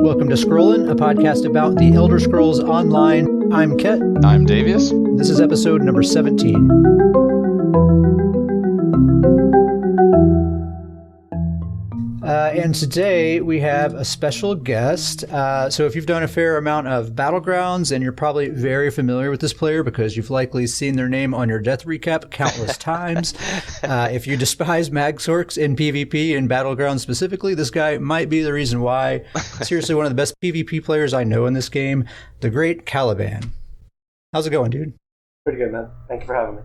Welcome to Scrollin', a podcast about the Elder Scrolls Online. I'm Ket. I'm Davius. This is episode number 17. And today we have a special guest. So if you've done a fair amount of Battlegrounds, and you're probably very familiar with this player because you've likely seen their name on your death recap countless times. If you despise Magsorks in PvP and Battlegrounds specifically, this guy might be the reason why. Seriously, one of the best PvP players I know in this game, the great Caliban. How's it going, dude? Pretty good, man. Thank you for having me.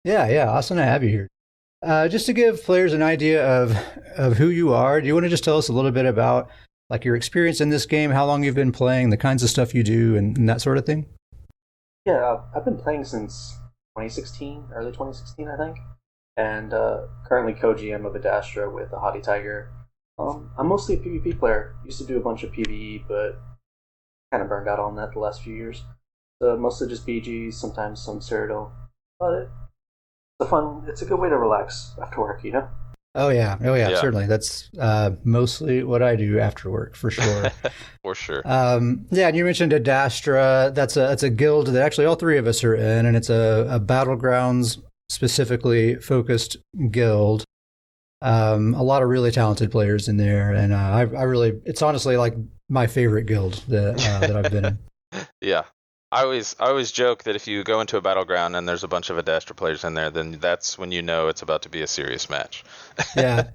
Yeah, awesome to have you here. Just to give players an idea of who you are, do you want to just tell us a little bit about like your experience in this game, how long you've been playing, the kinds of stuff you do, and that sort of thing? Yeah, I've been playing since 2016, early 2016, I think, and currently co-GM of Adastra with a Haughty Tiger. I'm mostly a PvP player. Used to do a bunch of PvE, but kind of burned out on that the last few years. So mostly just BGs, sometimes some Cyrodiil. But it's a good way to relax after work, you know? Oh yeah, certainly. That's mostly what I do after work, for sure. For sure. Yeah, and you mentioned Adastra. That's a guild that actually all three of us are in, and it's a Battlegrounds specifically focused guild. A lot of really talented players in there, and I really, it's honestly like my favorite guild that I've been in. Yeah. I always joke that if you go into a battleground and there's a bunch of Adastra players in there, then that's when you know it's about to be a serious match. Yeah,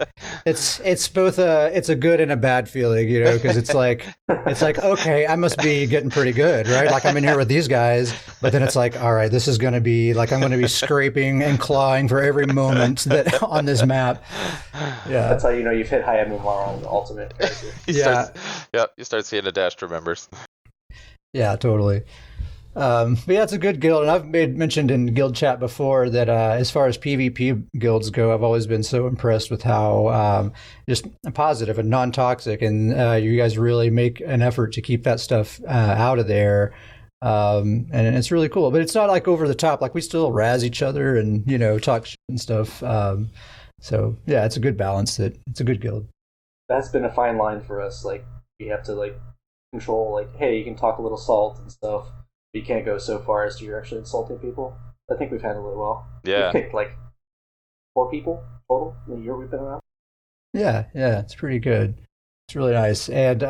it's both it's a good and a bad feeling, you know, because it's like okay, I must be getting pretty good, right? Like I'm in here with these guys, but then it's like, all right, this is going to be like I'm going to be scraping and clawing for every moment that on this map. Yeah, that's how you know you've hit high MMR on the ultimate character. You start seeing Adastra members. Yeah, totally. But yeah, it's a good guild, and I've mentioned in guild chat before that as far as PvP guilds go, I've always been so impressed with how just positive and non-toxic, and you guys really make an effort to keep that stuff out of there, and it's really cool. But it's not like over the top; like we still razz each other and talk shit and stuff. So yeah, it's a good balance. It's a good guild. That's been a fine line for us. Like we have to control hey, you can talk a little salt and stuff. You can't go so far as to you're actually insulting people. I think we've handled it well. Yeah. We've picked 4 people total in the year we've been around. Yeah, it's pretty good. It's really nice. And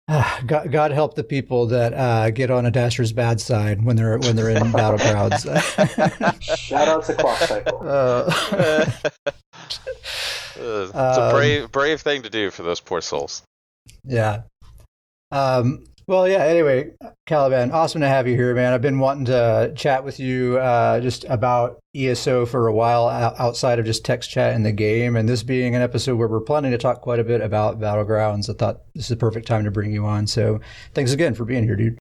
God help the people that get on Adastra's bad side when they're in Battlegrounds. Shout out to Clock Cycle. It's a brave thing to do for those poor souls. Yeah. Well, yeah, anyway, Caliban, awesome to have you here, man. I've been wanting to chat with you just about ESO for a while outside of just text chat in the game. And this being an episode where we're planning to talk quite a bit about Battlegrounds, I thought this is the perfect time to bring you on. So thanks again for being here, dude.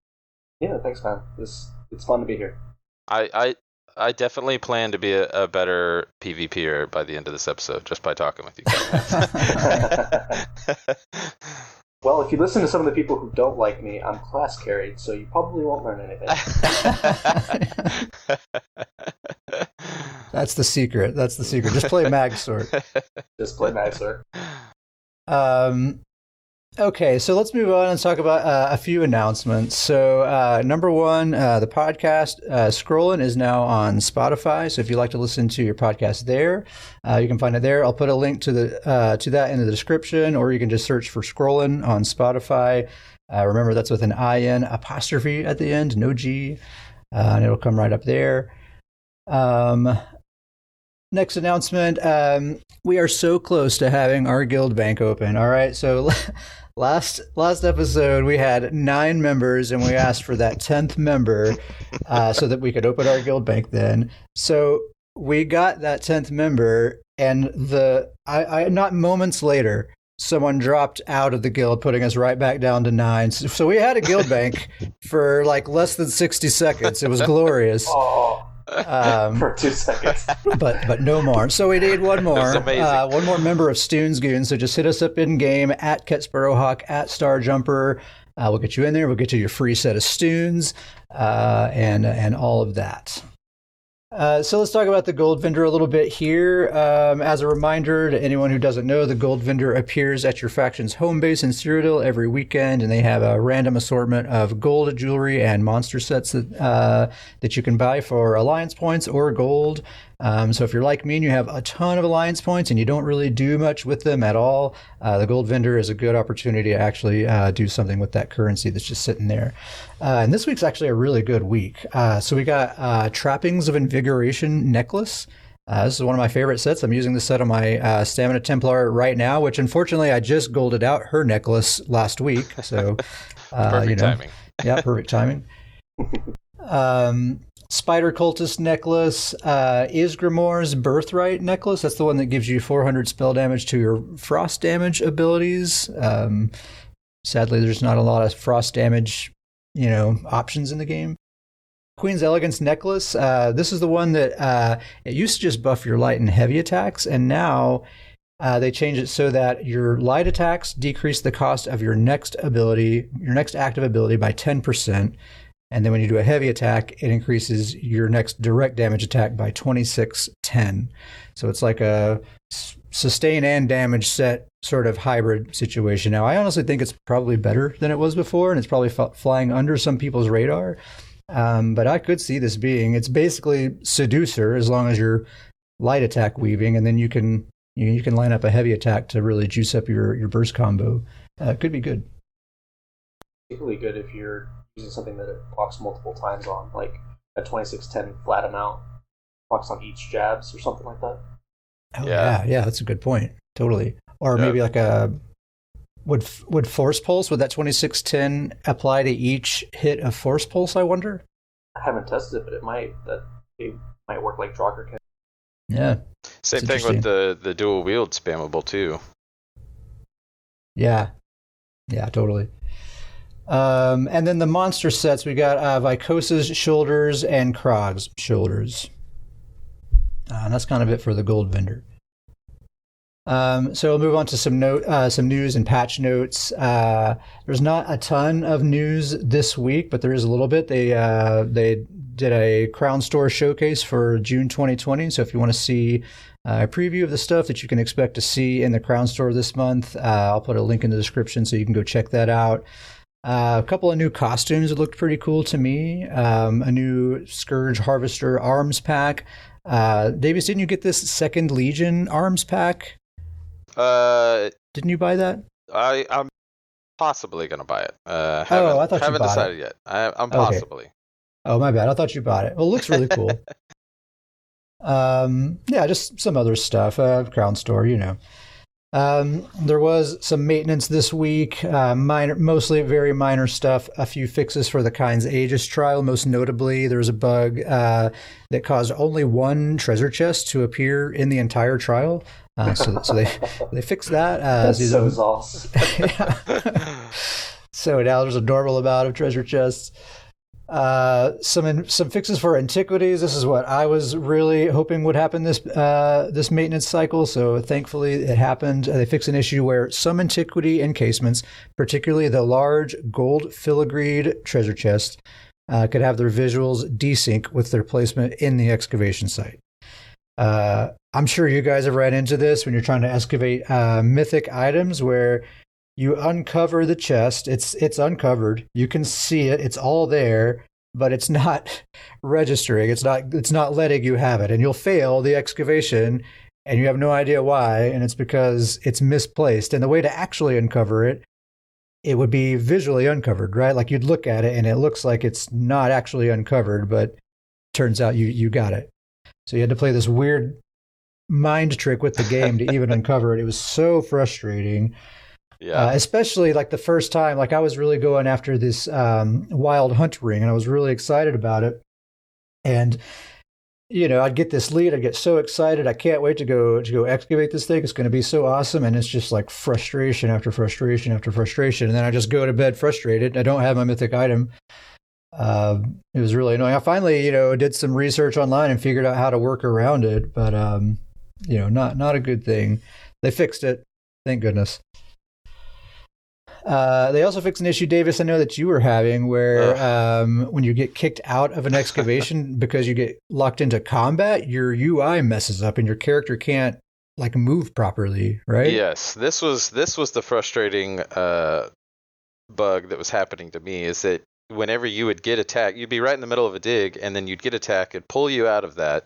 Yeah, thanks, man. It's fun to be here. I definitely plan to be a better PvPer by the end of this episode, just by talking with you guys. Well, if you listen to some of the people who don't like me, I'm class carried, so you probably won't learn anything. That's the secret. Just play Magsork. Just play Magsork. Okay, so let's move on and talk about a few announcements. So, number one, the podcast Scrollin' is now on Spotify. So, if you'd like to listen to your podcast there, you can find it there. I'll put a link to that in the description, or you can just search for Scrollin' on Spotify. Remember, that's with an IN apostrophe at the end, no G, and it'll come right up there. Next announcement, we are so close to having our guild bank open. All right, so last episode we had 9 members, and we asked for that 10th member so that we could open our guild bank then. So we got that 10th member, and not moments later, someone dropped out of the guild, putting us right back down to 9. So we had a guild bank for less than 60 seconds. It was glorious. For 2 seconds. but no more. So we need one more. That's amazing. One more member of Stoons Goon. So just hit us up in game at Ketsparrowhawk, at Starjumper. We'll get you in there. We'll get you your free set of Stoons and all of that. So let's talk about the Gold Vendor a little bit here. As a reminder to anyone who doesn't know, the Gold Vendor appears at your faction's home base in Cyrodiil every weekend, and they have a random assortment of gold jewelry and monster sets that you can buy for alliance points or gold. So if you're like me and you have a ton of alliance points and you don't really do much with them at all, the Gold Vendor is a good opportunity to actually do something with that currency that's just sitting there. And this week's actually a really good week. So we got Trappings of Invigoration Necklace. This is one of my favorite sets. I'm using this set on my Stamina Templar right now, which unfortunately I just golded out her necklace last week. So, Perfect timing. Yeah, perfect timing. Spider Cultist Necklace is Greymoor's Birthright Necklace. That's the one that gives you 400 spell damage to your frost damage abilities. Sadly, there's not a lot of frost damage, options in the game. Queen's Elegance Necklace. This is the one that it used to just buff your light and heavy attacks, and now they changed it so that your light attacks decrease the cost of your next active ability by 10%. And then when you do a heavy attack, it increases your next direct damage attack by 2610. So it's like a sustain and damage set sort of hybrid situation. Now, I honestly think it's probably better than it was before, and it's probably flying under some people's radar. But I could see this being, it's basically Seducer as long as you're light attack weaving, and then you can line up a heavy attack to really juice up your burst combo. It could be good. Particularly good if you're using something that it procs multiple times on, like a 2610 flat amount, procs on each jabs or something like that. Oh, yeah, that's a good point. Totally. Or maybe like would Force Pulse, would that 2610 apply to each hit of Force Pulse, I wonder? I haven't tested it, but it might work like Draugr can. Yeah. Same thing with the dual wield spammable too. Yeah, totally. And then the monster sets, we got Vykosa's Shoulders and Krog's Shoulders. And that's kind of it for the Gold Vendor. So we'll move on to some news and patch notes. There's not a ton of news this week, but there is a little bit. They did a Crown Store showcase for June 2020. So if you want to see a preview of the stuff that you can expect to see in the Crown Store this month, I'll put a link in the description so you can go check that out. A couple of new costumes that looked pretty cool to me. A new Scourge Harvester arms pack. Davis, didn't you get this Second Legion arms pack? Didn't you buy that? I'm possibly going to buy it. I thought you bought it. Haven't decided yet. I'm possibly. Okay. Oh, my bad. I thought you bought it. Well, it looks really cool. Just some other stuff. Crown Store, There was some maintenance this week, mostly very minor stuff, a few fixes for the Kind's Aegis trial. Most notably, there was a bug that caused only one treasure chest to appear in the entire trial. So they fixed that. That's so awesome. So now there's a normal amount of treasure chests. Some fixes for antiquities. This is what I was really hoping would happen this maintenance cycle. So thankfully it happened. They fixed an issue where some antiquity encasements, particularly the large gold filigreed treasure chests, could have their visuals desync with their placement in the excavation site. I'm sure you guys have ran into this when you're trying to excavate mythic items where you uncover the chest. It's uncovered. You can see it. It's all there, but it's not registering. It's not letting you have it, and you'll fail the excavation, and you have no idea why. And it's because it's misplaced. And the way to actually uncover it, it would be visually uncovered, right? Like you'd look at it, and it looks like it's not actually uncovered, but turns out you got it. So you had to play this weird mind trick with the game to even uncover it. It was so frustrating. Yeah. Especially like the first time, like I was really going after this wild hunt ring, and I was really excited about it. And I'd get this lead, I'd get so excited, I can't wait to go excavate this thing. It's going to be so awesome, and it's just like frustration after frustration after frustration. And then I just go to bed frustrated. I don't have my mythic item. It was really annoying. I finally, did some research online and figured out how to work around it, but not a good thing. They fixed it, thank goodness. They also fixed an issue, Davis, I know that you were having where when you get kicked out of an excavation because you get locked into combat, your UI messes up and your character can't like move properly, right? Yes, this was the frustrating bug that was happening to me, is that whenever you would get attacked, you'd be right in the middle of a dig, and then you'd get attacked and pull you out of that,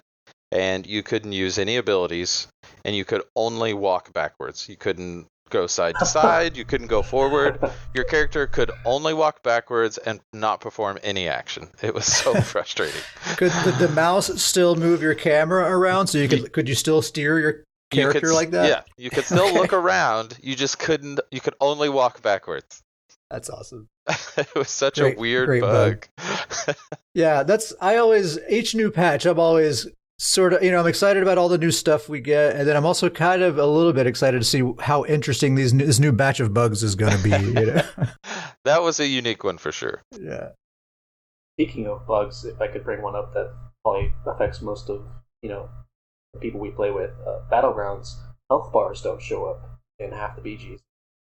and you couldn't use any abilities, and you could only walk backwards. You couldn't go side to side, you couldn't go forward. Your character could only walk backwards and not perform any action. It was so frustrating. Could the mouse still move your camera around so you could you still steer your character like that? Yeah, you could still look around, you just couldn't, you could only walk backwards. That's awesome. It was such a weird bug. Yeah, each new patch, I'm always sort of, I'm excited about all the new stuff we get, and then I'm also kind of a little bit excited to see how interesting this new batch of bugs is going to be. That was a unique one for sure. Yeah. Speaking of bugs, if I could bring one up that probably affects most of the people we play with, Battlegrounds health bars don't show up in half the BGs.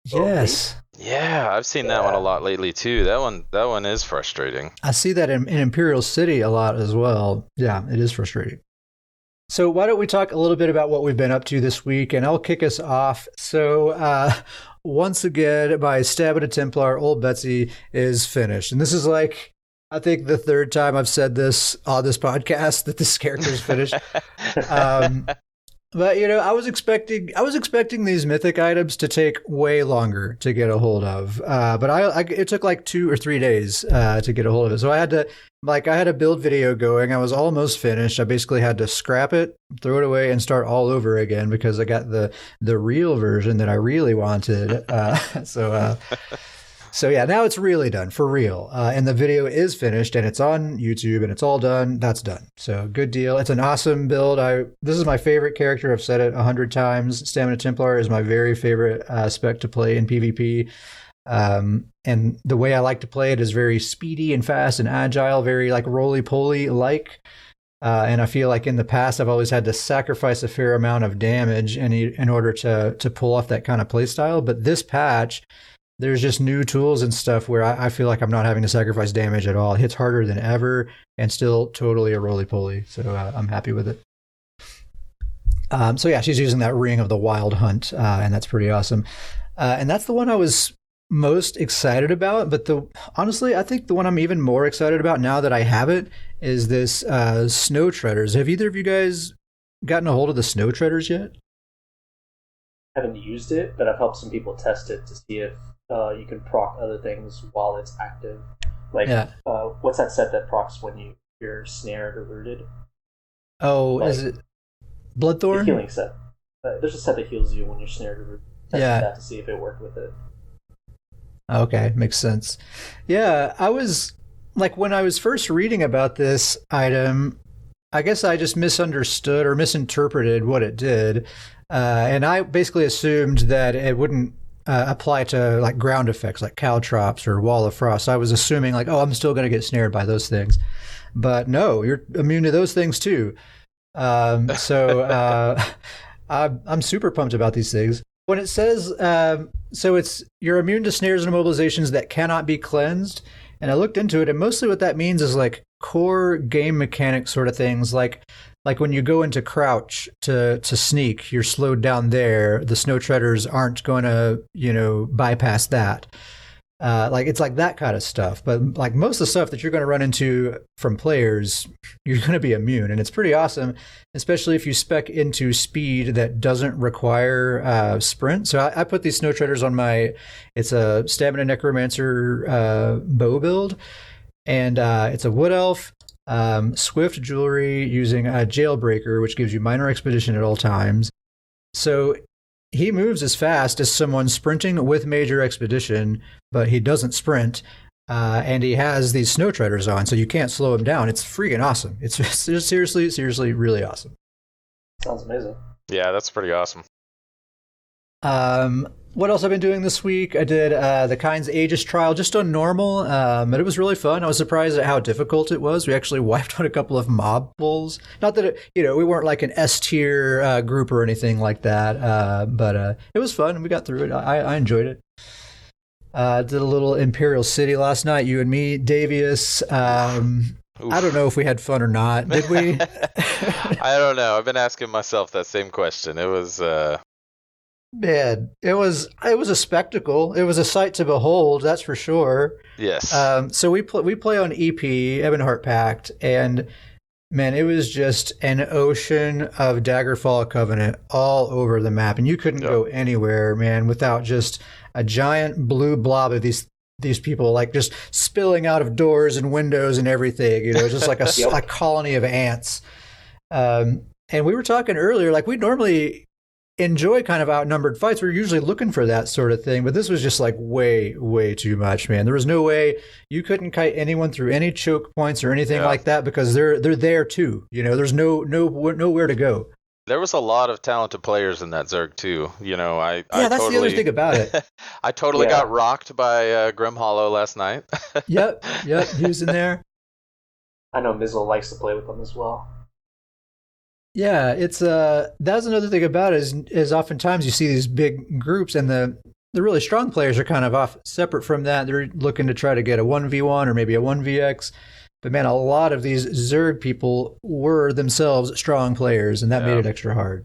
Yes. Yeah, I've seen that one a lot lately too. That one is frustrating. I see that in Imperial City a lot as well. Yeah, it is frustrating. So why don't we talk a little bit about what we've been up to this week, and I'll kick us off. So once again, my Stab at a Templar, Old Betsy, is finished. And this is like, I think the third time I've said this on this podcast that this character is finished. But I was expecting these mythic items to take way longer to get a hold of. But it took like 2 or 3 days to get a hold of it. So I had a build video going. I was almost finished. I basically had to scrap it, throw it away, and start all over again because I got the real version that I really wanted. So yeah, now it's really done for real. And the video is finished and it's on YouTube and it's all done. That's done. So good deal. It's an awesome build. This is my favorite character. I've said it 100 times. Stamina Templar is my very favorite spec to play in PvP. And the way I like to play it is very speedy and fast and agile, very like roly-poly like. And I feel like in the past, I've always had to sacrifice a fair amount of damage in order to pull off that kind of play style. But this patch, there's just new tools and stuff where I feel like I'm not having to sacrifice damage at all. It hits harder than ever and still totally a roly-poly. So I'm happy with it. So yeah, she's using that Ring of the Wild Hunt, and that's pretty awesome. And that's the one I was most excited about. But honestly, I think the one I'm even more excited about now that I have it is this Snow Treaders. Have either of you guys gotten a hold of the Snow Treaders yet? I haven't used it, but I've helped some people test it to see if you can proc other things while it's active. Like, what's that set that procs when you're snared or looted? Oh, like, is it Bloodthorn? The healing set. There's a set that heals you when you're snared or looted. Tested that to see if it worked with it. Okay, makes sense. Yeah, I was, like, when I was first reading about this item, I guess I just misunderstood or misinterpreted what it did. And I basically assumed that it wouldn't apply to like ground effects like caltrops or wall of frost. I was assuming like, I'm still going to get snared by those things. But no, you're immune to those things too. So I'm super pumped about these things. When it says, so you're immune to snares and immobilizations that cannot be cleansed. And I looked into it, and mostly what that means is like core game mechanic sort of things, like when you go into crouch to sneak, you're slowed down there. The Snow Treaders aren't going to, bypass that. Like it's like that kind of stuff. But like most of the stuff that you're going to run into from players, you're going to be immune, and it's pretty awesome, especially if you spec into speed that doesn't require sprint. So I put these Snow Treaders on it's a Stamina Necromancer bow build, and it's a Wood Elf. Swift jewelry using a Jailbreaker, which gives you minor expedition at all times. So he moves as fast as someone sprinting with major expedition, but he doesn't sprint. And he has these Snow Treaders on, so you can't slow him down. It's freaking awesome. It's seriously really awesome. Sounds amazing. Yeah, that's pretty awesome. What else I've been doing this week? I did the Kind's Aegis trial just on normal, but it was really fun. I was surprised at how difficult it was. We actually wiped out a couple of mob bulls. Not that we weren't like an S tier group or anything like that, but it was fun and we got through it. I enjoyed it. Did a little Imperial City last night, you and me, Davius. I don't know if we had fun or not. Did we? I don't know. I've been asking myself that same question. It was Man, it was a spectacle. It was a sight to behold, that's for sure. yes. So we play on EP, Ebonheart Pact, and man, it was just an ocean of Daggerfall Covenant all over the map, and you couldn't go anywhere, man, without just a giant blue blob of these people like just spilling out of doors and windows and everything, just like a colony of ants. And we were talking earlier, like we normally enjoy kind of outnumbered fights. We're usually looking for that sort of thing, but this was just like way, way too much, man. There was no way you couldn't kite anyone through any choke points or anything like that because they're there too. There's nowhere to go. There was a lot of talented players in that Zerg too. I that's totally, the other thing about it. I totally got rocked by Grim Hollow last night. Yep, he was in there. I know Mizzle likes to play with them as well. Yeah, it's that's another thing about it is oftentimes you see these big groups and the really strong players are kind of off separate from that. They're looking to try to get a 1v1 or maybe a 1vx. But man, a lot of these Zerg people were themselves strong players, and that made it extra hard.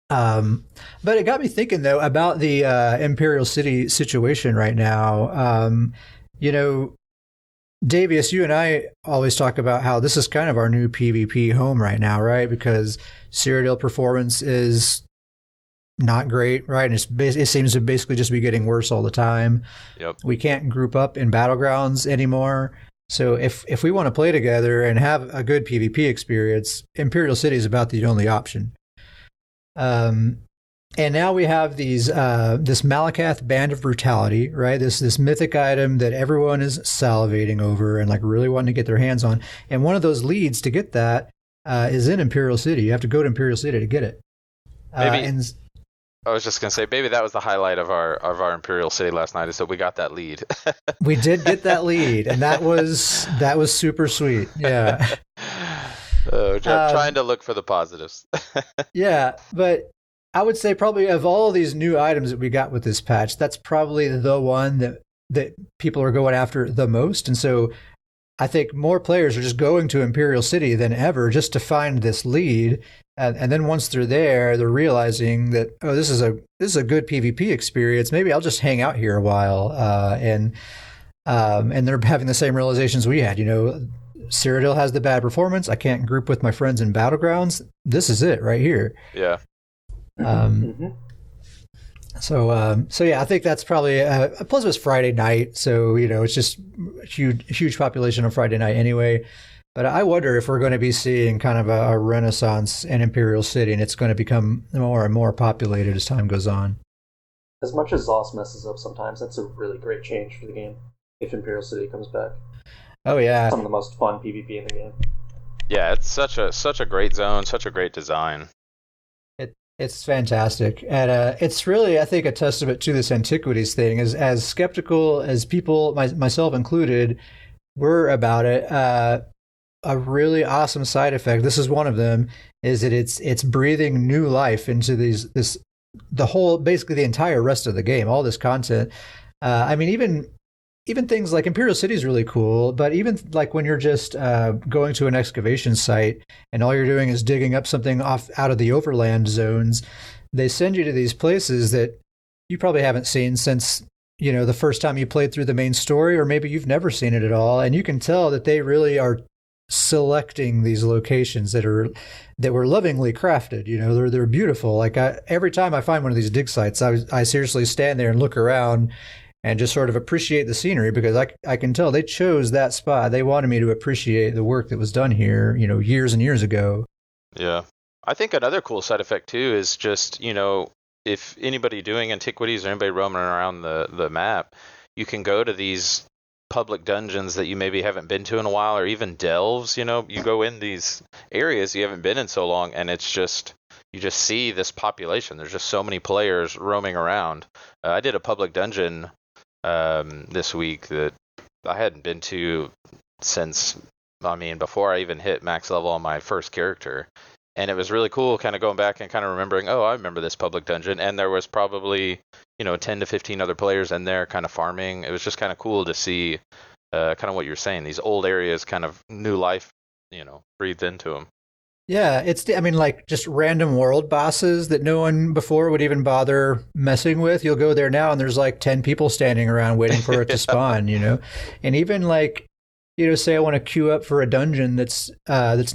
But it got me thinking though about the Imperial City situation right now. Davius, you and I always talk about how this is kind of our new PvP home right now, right? Because Cyrodiil performance is not great, right? And it seems to basically just be getting worse all the time. Yep. We can't group up in battlegrounds anymore. So if we want to play together and have a good PvP experience, Imperial City is about the only option. And now we have this Malakath Band of Brutality, right? This mythic item that everyone is salivating over and like really wanting to get their hands on. And one of those leads to get that is in Imperial City. You have to go to Imperial City to get it. I was just gonna say, maybe that was the highlight of our Imperial City last night, is that we got that lead. We did get that lead, and that was super sweet. Yeah. Trying to look for the positives. Yeah, but I would say probably of all these new items that we got with this patch, that's probably the one that people are going after the most. And so I think more players are just going to Imperial City than ever just to find this lead. And then once they're there, they're realizing that, oh, this is a good PvP experience. Maybe I'll just hang out here a while. And they're having the same realizations we had. Cyrodiil has the bad performance. I can't group with my friends in Battlegrounds. This is it right here. Yeah. So yeah, I think that's probably plus it was Friday night, so it's just huge population on Friday night anyway. But I wonder if we're going to be seeing kind of a renaissance in Imperial City, and it's going to become more and more populated as time goes on. As much as ZOS messes up sometimes, that's a really great change for the game if Imperial City comes back. Oh yeah, some of the most fun PvP in the game. Yeah, it's such a great zone, such a great design. It's fantastic, and it's really, I think, a testament to this antiquities thing. As skeptical as people, myself included, were about it, a really awesome side effect, this is one of them, is that it's breathing new life into the whole, basically the entire rest of the game, all this content. I mean, even things like Imperial City is really cool, but even like when you're just going to an excavation site and all you're doing is digging up something out of the overland zones, they send you to these places that you probably haven't seen since the first time you played through the main story, or maybe you've never seen it at all, and you can tell that they really are selecting these locations that were lovingly crafted. They're beautiful. Like every time I find one of these dig sites, I seriously stand there and look around and just sort of appreciate the scenery, because I can tell they chose that spot. They wanted me to appreciate the work that was done here, years and years ago. Yeah. I think another cool side effect too is just, if anybody doing antiquities or anybody roaming around the map, you can go to these public dungeons that you maybe haven't been to in a while, or even delves. You go in these areas you haven't been in so long, and it's just, you just see this population. There's just so many players roaming around. I did a public dungeon this week that I hadn't been to since, before I even hit max level on my first character. And it was really cool kind of going back and kind of remembering, oh, I remember this public dungeon. And there was probably, 10 to 15 other players in there kind of farming. It was just kind of cool to see kind of what you're saying. These old areas kind of new life, breathed into them. Yeah, like just random world bosses that no one before would even bother messing with. You'll go there now and there's like 10 people standing around waiting for it to spawn, And even like, say I want to queue up for a dungeon that's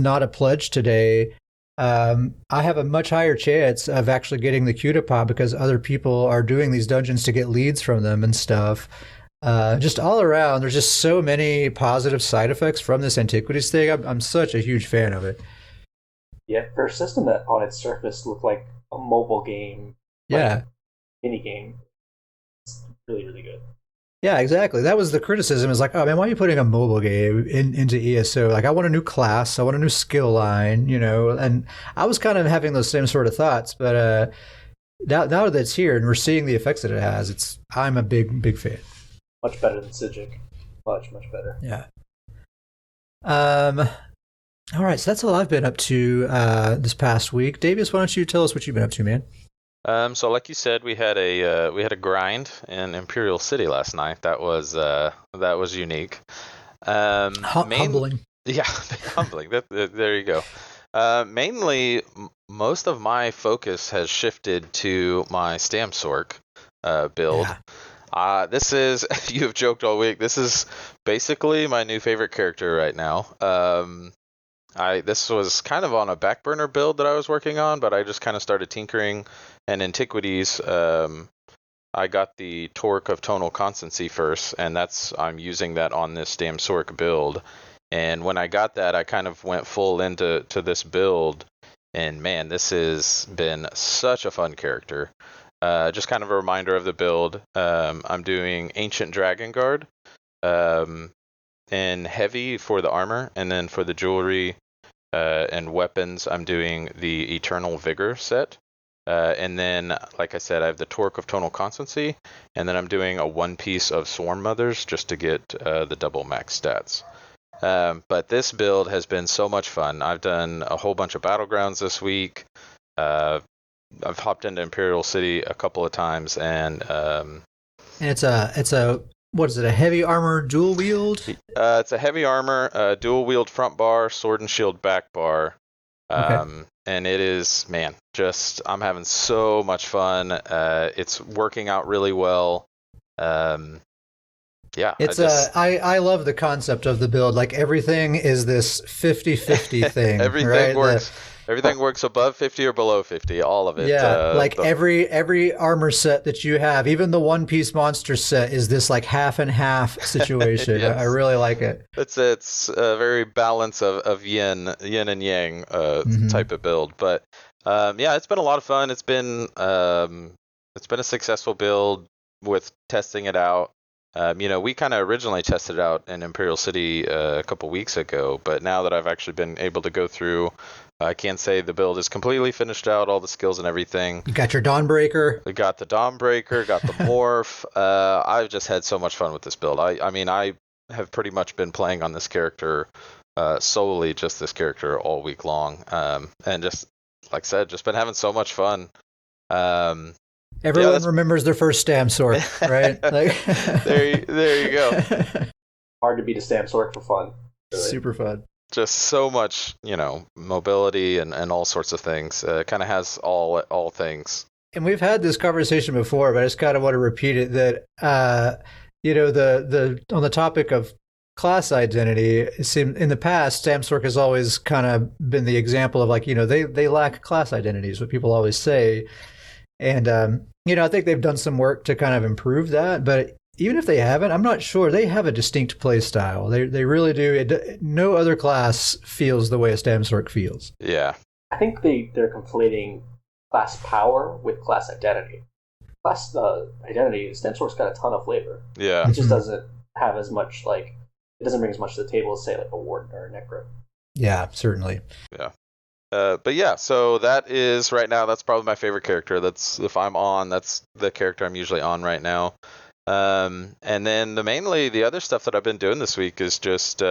not a pledge today. I have a much higher chance of actually getting the queue to pop because other people are doing these dungeons to get leads from them and stuff. Just all around, there's just so many positive side effects from this Antiquities thing. I'm such a huge fan of it. Yeah, for a system that on its surface looked like a mobile game, mini game, it's really, really good. Yeah, exactly. That was the criticism. Is like, oh man, why are you putting a mobile game into ESO? Like, I want a new class, I want a new skill line, And I was kind of having those same sort of thoughts, but now that it's here and we're seeing the effects that it has, I'm a big fan. Much better than Sijic. Much better. Yeah. All right, so that's all I've been up to this past week. Davius, why don't you tell us what you've been up to, man? So like you said, we had a grind in Imperial City last night. That was unique. Humbling. Yeah, humbling. There you go. Mainly, most of my focus has shifted to my Stamsork build. Yeah. This is, you have joked all week, this is basically my new favorite character right now. This was kind of on a back burner build that I was working on, but I just kind of started tinkering. And Antiquities, I got the Torque of Tonal Constancy first, and I'm using that on this Stamsork build. And when I got that, I kind of went full into this build, and man, this has been such a fun character. Just kind of a reminder of the build. I'm doing Ancient Dragon Guard, and heavy for the armor, and then for the jewelry and weapons, I'm doing the Eternal Vigor set. And then, like I said, I have the Torque of Tonal Constancy, and then I'm doing a one piece of Swarm Mothers just to get the double max stats. But this build has been so much fun. I've done a whole bunch of battlegrounds this week. I've hopped into Imperial City a couple of times, and it's a what is it? A heavy armor dual wield? It's a heavy armor dual wield front bar, sword and shield back bar. Okay. And it is, man, I'm having so much fun. It's working out really well. Yeah. I love the concept of the build. Like everything is this 50-50 thing. Everything right? works. Everything works above 50 or below 50, all of it. Yeah, every armor set that you have, even the one-piece monster set, is this like half and half situation. Yes. I really like it. It's a very balance of yin and yang type of build. But yeah, it's been a lot of fun. It's been a successful build with testing it out. We kind of originally tested it out in Imperial City a couple weeks ago, but now that I've actually been able to go through, I can say the build is completely finished out, all the skills and everything. You got your Dawnbreaker. We got the Dawnbreaker, got the Morph. I've just had so much fun with this build. I mean, I have pretty much been playing on this character, solely just this character all week long. And just, like I said, just been having so much fun. Everyone remembers their first Stamsork, right? There you go. Hard to beat a Stamsork for fun. Really. Super fun. Just so much, mobility and all sorts of things. Kind of has all things. And we've had this conversation before, but I just kind of want to repeat it that, the on the topic of class identity, in the past, Stamsork has always kind of been the example of like, they lack class identity is what people always say. And, I think they've done some work to kind of improve that, but even if they haven't, I'm not sure. They have a distinct play style. They really do. No other class feels the way a Stamsork feels. Yeah. I think they're conflating class power with class identity. Class identity, Stamsork's got a ton of flavor. Yeah. It just doesn't have as much, it doesn't bring as much to the table as, say, like a Warden or a Necro. Yeah, certainly. Yeah. But yeah, so that is right now, that's probably my favorite character. If I'm on, that's the character I'm usually on right now. And then mainly the other stuff that I've been doing this week is just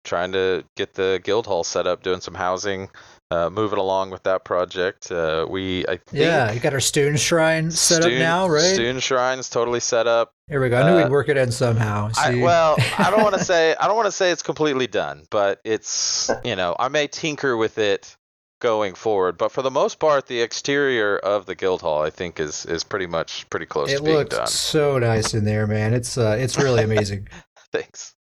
trying to get the guild hall set up, doing some housing, moving along with that project. I think You got our student shrine set up now, right? Student shrine is totally set up. Here we go. I knew we'd work it in somehow. I don't want to say it's completely done, but it's, I may tinker with it going forward, but for the most part, the exterior of the guild hall, I think, is pretty close to being done. It looks so nice in there, man. It's really amazing. Thanks.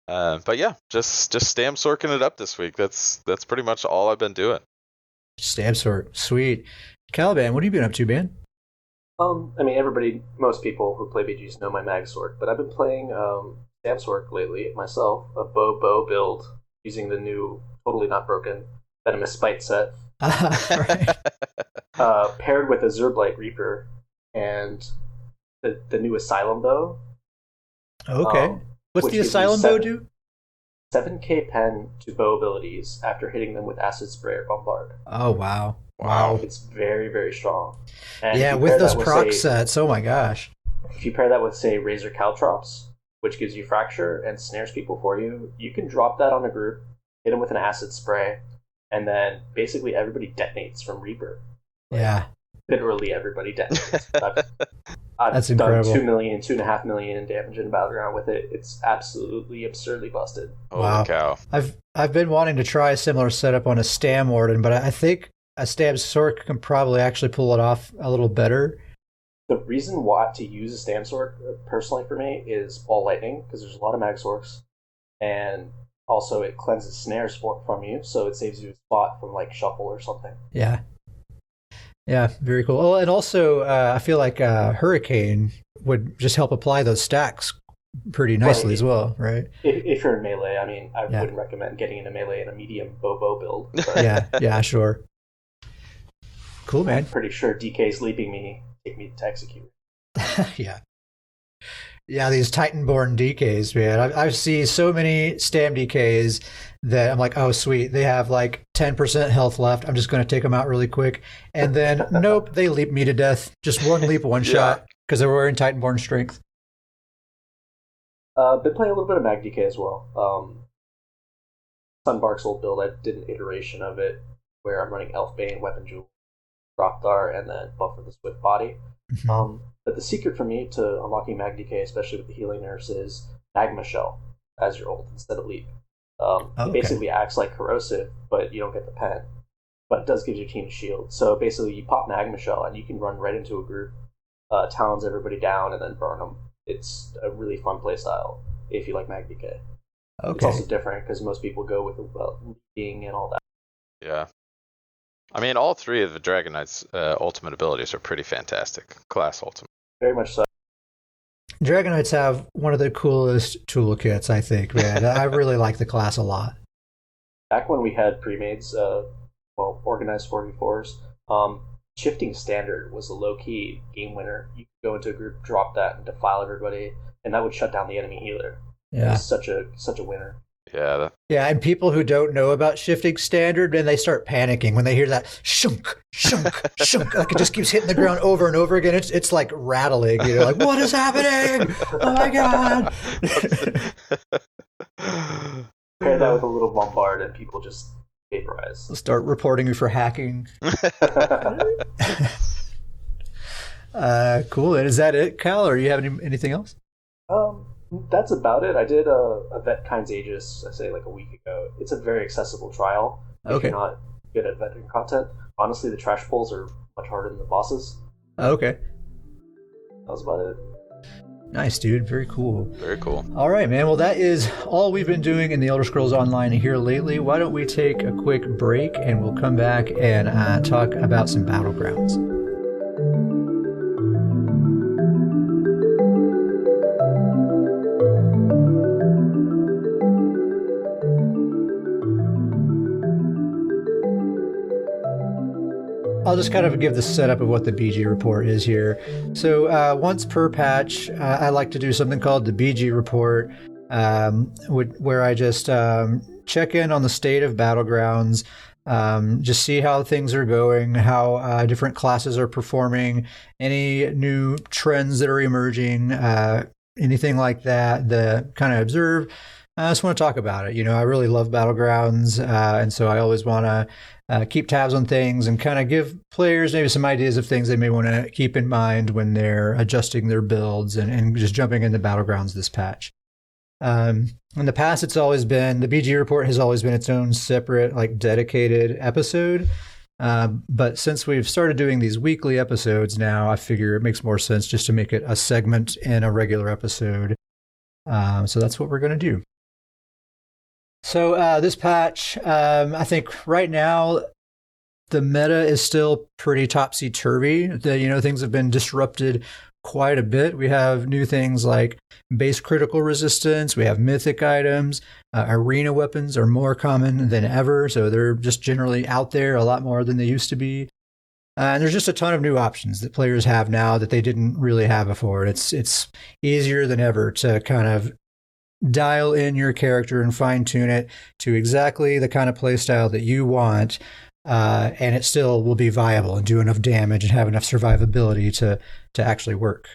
But yeah, just stamp sorking it up this week. That's pretty much all I've been doing. Stamp sort, sweet. Caliban, what have you been up to, man? Most people who play BGs know my mag sort, but I've been playing stamp sort lately myself, a bow build using the new, totally not broken Venomous Spite set, paired with a Zerblight Reaper and the new Asylum bow. Okay. What's the Asylum bow do? 7k pen to bow abilities after hitting them with Acid Spray or Bombard. Oh, wow. It's very, very strong. And with those proc sets, oh my gosh. If you pair that with, say, Razor Caltrops, which gives you Fracture and snares people for you, you can drop that on a group, hit them with an Acid Spray, and then basically everybody detonates from Reaper. Yeah. Literally everybody detonates. I've That's done incredible. 2.5 million in damage in Battleground with it. It's absolutely absurdly busted. Holy cow. I've been wanting to try a similar setup on a Stam Warden, but I think a Stam Sork can probably actually pull it off a little better. The reason why to use a Stam Sork, personally for me, is Ball Lightning, because there's a lot of Mag Sorks, and also it cleanses snares from you, so it saves you a spot from like Shuffle or something. Yeah. Yeah, very cool. Oh, and also, I feel like Hurricane would just help apply those stacks pretty nicely as well, right? If you're in melee, I wouldn't recommend getting into melee in a medium bow build. But yeah, sure. Cool, man. I'm pretty sure DK's leaping me, take me to execute. Yeah, these Titanborn DKs, man. I've seen so many Stam DKs that I'm like, oh, sweet. They have like 10% health left. I'm just going to take them out really quick. And then, nope, they leap me to death. Just one leap, one shot, because they're wearing Titanborn strength. Been playing a little bit of Mag DK as well. Sunbark's old build, I did an iteration of it where I'm running Elfbane, Weapon Jewel, Rockdar, and then Buffer the Swift Body. But the secret for me to unlocking Mag DK, especially with the healing nurse, is Magma Shell as your ult instead of Leap. It basically acts like Corrosive, but you don't get the pen. But it does give your team a shield. So basically you pop Magma Shell and you can run right into a group, talons everybody down, and then burn them. It's a really fun playstyle if you like Mag DK. It's also different because most people go with leaping and all that. Yeah. All three of the Dragon Knight's ultimate abilities are pretty fantastic. Class ultimate. Very much so. Dragon Knights have one of the coolest toolkits, I think, man. I really like the class a lot. Back when we had pre-mades, organized 4v4s, shifting standard was a low-key game winner. You could go into a group, drop that, and defile everybody, and that would shut down the enemy healer. Yeah. It was such a winner. Yeah. Yeah, and people who don't know about shifting standard, and they start panicking when they hear that shunk, shunk, shunk. Like it just keeps hitting the ground over and over again. It's like rattling. Like, what is happening? Oh my god! Pair that with a little bombard, and people just vaporize. They'll start reporting you for hacking. Cool. And is that it, Cal? Or you have anything else? That's about it. I did a Vet Kinds Aegis, I say like a week ago. It's a very accessible trial. If you're not good at veteran content. Honestly, the trash pulls are much harder than the bosses. Okay. That was about it. Nice, dude. Very cool. Very cool. All right, man. Well, that is all we've been doing in the Elder Scrolls Online here lately. Why don't we take a quick break and we'll come back and talk about some battlegrounds. I'll just kind of give the setup of what the BG report is here. So once per patch, I like to do something called the BG report, where I just check in on the state of battlegrounds, just see how things are going, how different classes are performing, any new trends that are emerging, anything like that, kind of observe. I just want to talk about it. I really love Battlegrounds, and so I always want to keep tabs on things and kind of give players maybe some ideas of things they may want to keep in mind when they're adjusting their builds and just jumping into Battlegrounds this patch. In the past, it's always been, the BG Report has always been its own separate, like, dedicated episode. But since we've started doing these weekly episodes now, I figure it makes more sense just to make it a segment in a regular episode. So that's what we're going to do. So this patch, I think right now the meta is still pretty topsy-turvy. Things have been disrupted quite a bit. We have new things like base critical resistance. We have mythic items. Arena weapons are more common than ever, so they're just generally out there a lot more than they used to be. And there's just a ton of new options that players have now that they didn't really have before. It's easier than ever to kind of dial in your character and fine-tune it to exactly the kind of playstyle that you want, and it still will be viable and do enough damage and have enough survivability to actually work.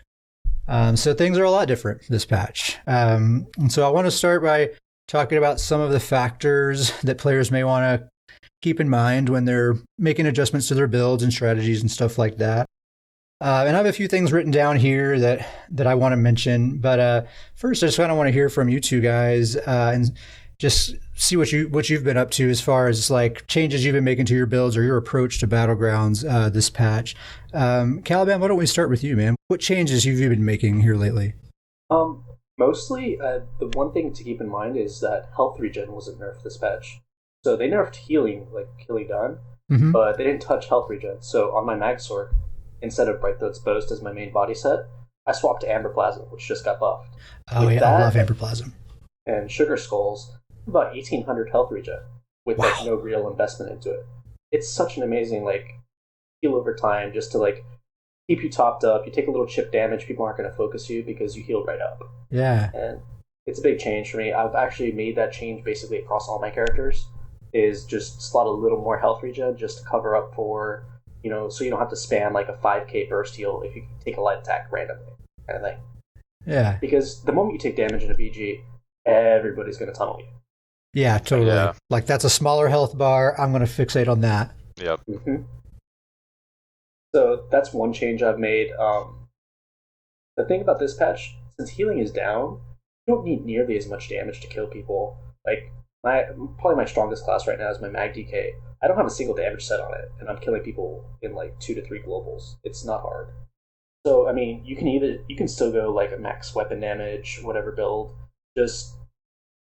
So things are a lot different this patch. And so I want to start by talking about some of the factors that players may want to keep in mind when they're making adjustments to their builds and strategies and stuff like that. And I have a few things written down here that I want to mention. But first, I just kind of want to hear from you two guys and just see what you've been up to as far as like changes you've been making to your builds or your approach to Battlegrounds this patch. Caliban, why don't we start with you, man? What changes have you been making here lately? Mostly, the one thing to keep in mind is that health regen wasn't nerfed this patch. So they nerfed healing, like Caliban, but they didn't touch health regen. So on my Mag Sword, instead of Brightthroat's Boast as my main body set, I swapped to Amber Plasm, which just got buffed. Oh, yeah, I love Amber Plasm. And Sugar Skulls, about 1,800 health regen with like no real investment into it. It's such an amazing like heal over time just to like keep you topped up. You take a little chip damage, people aren't going to focus you because you heal right up. Yeah. And it's a big change for me. I've actually made that change basically across all my characters, is just slot a little more health regen just to cover up for, so you don't have to spam like a 5k burst heal if you take a light attack randomly, kind of thing. Yeah. Because the moment you take damage in a BG, everybody's going to tunnel you. Yeah, totally. Yeah. Like, that's a smaller health bar. I'm going to fixate on that. Yep. So that's one change I've made. The thing about this patch, since healing is down, you don't need nearly as much damage to kill people. Like, probably my strongest class right now is my Mag DK. I don't have a single damage set on it, and I'm killing people in like 2 to 3 globals. It's not hard. So, I mean, you can still go like a max weapon damage, whatever build. Just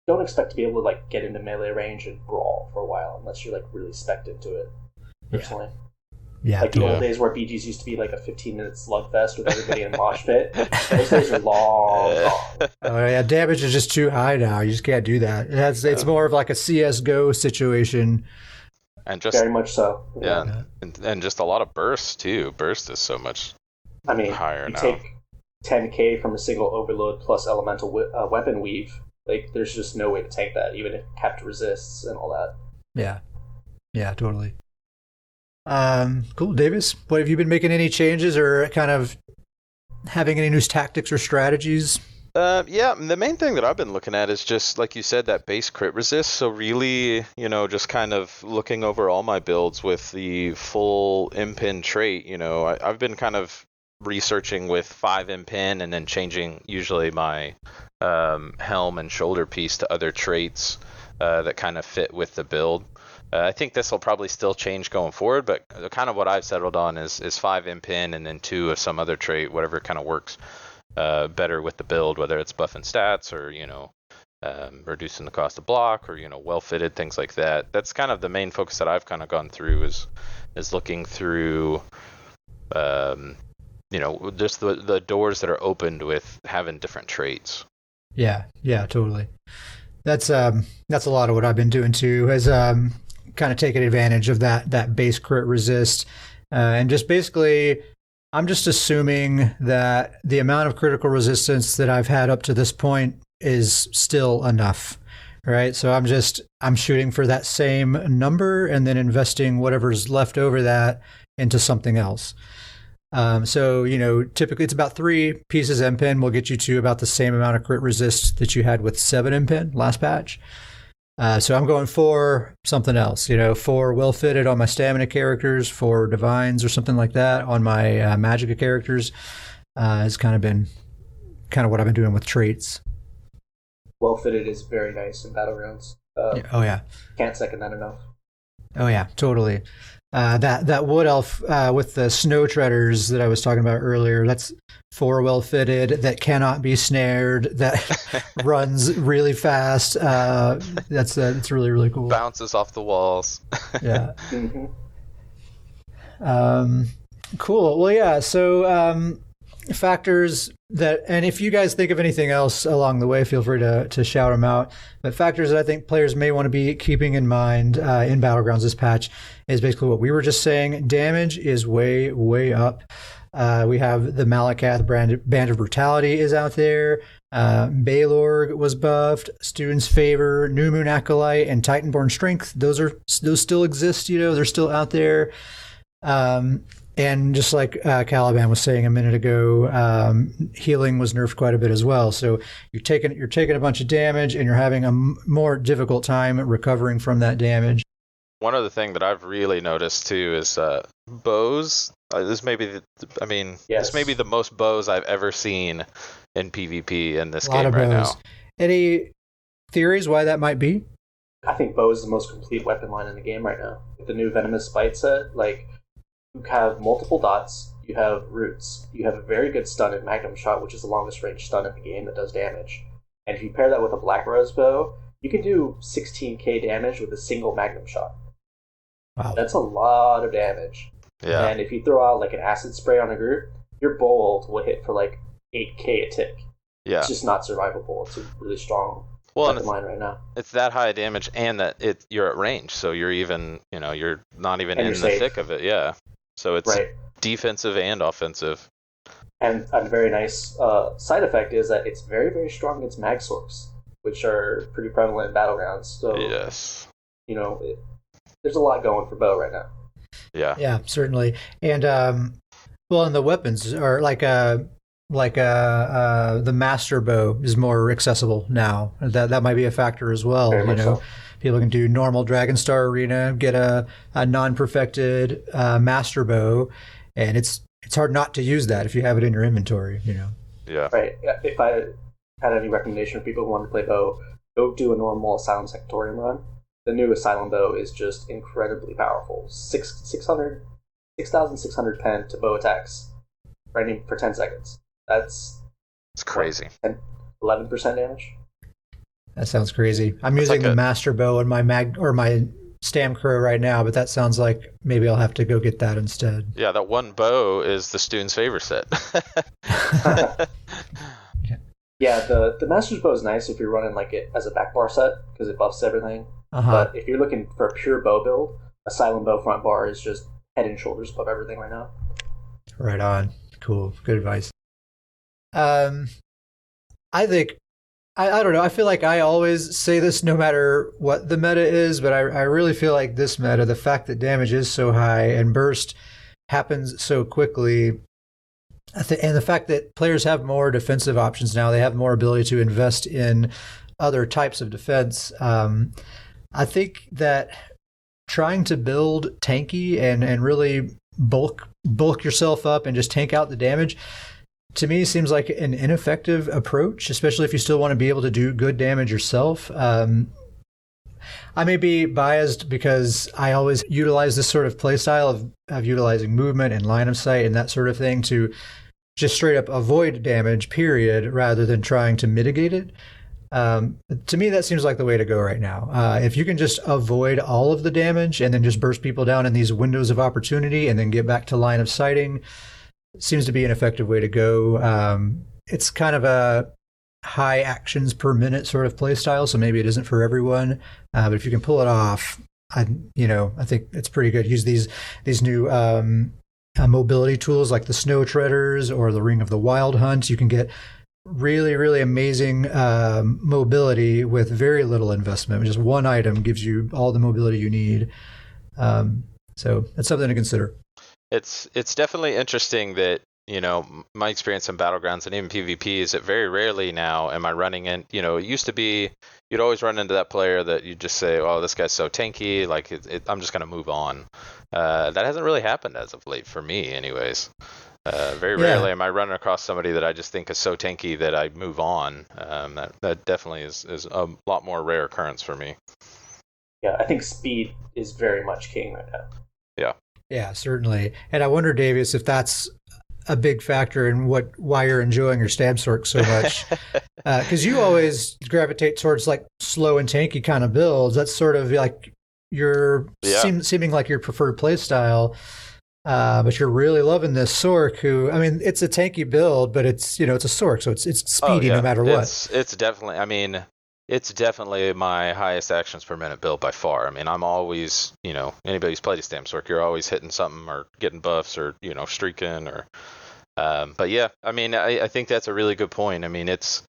don't expect to be able to like get into melee range and brawl for a while unless you're like really spec'd into it. Personally. Yeah, like the old days where BGs used to be like a 15-minute slugfest with everybody in a mosh pit. Those days are long. Oh yeah, damage is just too high now. You just can't do that. It's more of like a CS:GO situation. And just very much so. Yeah, and just a lot of bursts too. Burst is so much higher now. Take 10k from a single overload plus elemental weapon weave. Like, there's just no way to tank that, even if kept resists and all that. Yeah, totally. Cool, Davis. What have you been making any changes or kind of having any new tactics or strategies? Yeah, the main thing that I've been looking at is just, like you said, that base crit resist. So really, just kind of looking over all my builds with the full impin trait. I've been kind of researching with 5 impin and then changing usually my helm and shoulder piece to other traits that kind of fit with the build. I think this will probably still change going forward, but kind of what I've settled on is 5 impin and then 2 of some other trait, whatever kind of works better with the build, whether it's buffing stats or reducing the cost of block or well fitted, things like that. That's kind of the main focus that I've kind of gone through is looking through just the doors that are opened with having different traits. Yeah, totally. That's a lot of what I've been doing too, is kind of taking advantage of that base crit resist, and just basically, I'm just assuming that the amount of critical resistance that I've had up to this point is still enough, right? So I'm shooting for that same number and then investing whatever's left over that into something else. So, typically it's about 3 pieces M-Pin will get you to about the same amount of crit resist that you had with 7 M-Pin last patch. So I'm going 4 something else, 4 well-fitted on my stamina characters, 4 divines or something like that on my magicka characters. Has kind of been what I've been doing with traits. Well-fitted is very nice in Battlegrounds. Oh, yeah. Can't second that enough. Oh, yeah, totally. That wood elf with the snow treaders that I was talking about earlier, that's 4 well-fitted, that cannot be snared, that runs really fast. That's really, really cool. Bounces off the walls. Yeah. Cool. Well, yeah, so factors that, and if you guys think of anything else along the way, feel free to shout them out. But factors that I think players may want to be keeping in mind in Battlegrounds this patch is basically what we were just saying. Damage is way, way up. We have the Malakath Band of Brutality is out there. Baylorg was buffed. Student's Favor, New Moon Acolyte, and Titanborn Strength. Those still exist. They're still out there. And just like Caliban was saying a minute ago, healing was nerfed quite a bit as well. So you're taking a bunch of damage, and you're having a more difficult time recovering from that damage. One other thing that I've really noticed too is bows. This may be the most bows I've ever seen in PvP in this game right now. Any theories why that might be? I think bow is the most complete weapon line in the game right now. With the new Venomous Bite set, you have multiple dots, you have roots, you have a very good stun in Magnum Shot, which is the longest range stun in the game that does damage. And if you pair that with a Black Rose bow, you can do 16k damage with a single Magnum Shot. Wow. That's a lot of damage. Yeah. And if you throw out an acid spray on a group, your bolt will hit for 8k a tick. Yeah. It's just not survivable. It's a really strong weapon line right now. It's that high damage, and that you're at range, so you're even, you're not even in the thick of it. Yeah. So it's defensive and offensive. And a very nice side effect is that it's very, very strong against mag sorks, which are pretty prevalent in Battlegrounds. So, yes. There's a lot going for bow right now. Yeah. Yeah, certainly. And and the weapons are the master bow is more accessible now. That might be a factor as well. Very much so. People can do normal Dragonstar Arena, get a non-perfected master bow, and it's hard not to use that if you have it in your inventory. Yeah. Right. If I had any recommendation for people who want to play bow, go do a normal Asylum Sectorium run. The new Asylum bow is just incredibly powerful. 6,600 pen to bow attacks, running for 10 seconds. It's crazy. 11% damage. That sounds crazy. I'm using the master bow in my my Stam Crow right now, but that sounds like maybe I'll have to go get that instead. Yeah, that one bow is the Student's Favor set. Yeah, the Master's Bow is nice if you're running it as a back bar set, because it buffs everything. But if you're looking for a pure bow build, Asylum Bow front bar is just head and shoulders above everything right now. Right on. Cool. Good advice. I think, I don't know, I feel like I always say this no matter what the meta is, but I really feel like this meta, the fact that damage is so high and burst happens so quickly, and the fact that players have more defensive options now, they have more ability to invest in other types of defense. I think that trying to build tanky and really bulk yourself up and just tank out the damage, to me, seems like an ineffective approach, especially if you still want to be able to do good damage yourself. I may be biased because I always utilize this sort of playstyle of utilizing movement and line of sight and that sort of thing to just straight up avoid damage, period, rather than trying to mitigate it. To me, that seems like the way to go right now. If you can just avoid all of the damage and then just burst people down in these windows of opportunity and then get back to line of sighting, it seems to be an effective way to go. It's kind of a high actions per minute sort of play style, so maybe it isn't for everyone. But if you can pull it off, I think it's pretty good. Use these new mobility tools like the Snow Treaders or the Ring of the Wild Hunt. You can get really, really amazing mobility with very little investment. Just one item gives you all the mobility you need. So that's something to consider. it's definitely interesting that, you know, my experience in Battlegrounds and even PvP is that very rarely now am I running in, you know, it used to be you'd always run into that player that you just say, oh, this guy's so tanky, like I'm just going to move on. That hasn't really happened as of late for me anyways. Very rarely am I running across somebody that I just think is so tanky that I move on. That definitely is a lot more rare occurrence for me. Yeah, I think speed is very much king right now. Yeah. Yeah, certainly. And I wonder, Davius, if that's a big factor in why you're enjoying your stab sork so much. Because you always gravitate towards like slow and tanky kind of builds. That's sort of like your seeming like your preferred play style. But you're really loving this sork. Who, I mean, it's a tanky build, but it's, you know, it's a sork, so it's speedy no matter what. It's definitely. I mean, it's definitely my highest actions per minute build by far. I mean, I'm always, you know, anybody who's played a stamp sork, you're always hitting something or getting buffs or, you know, streaking or. But yeah, I mean, I think that's a really good point. I mean, it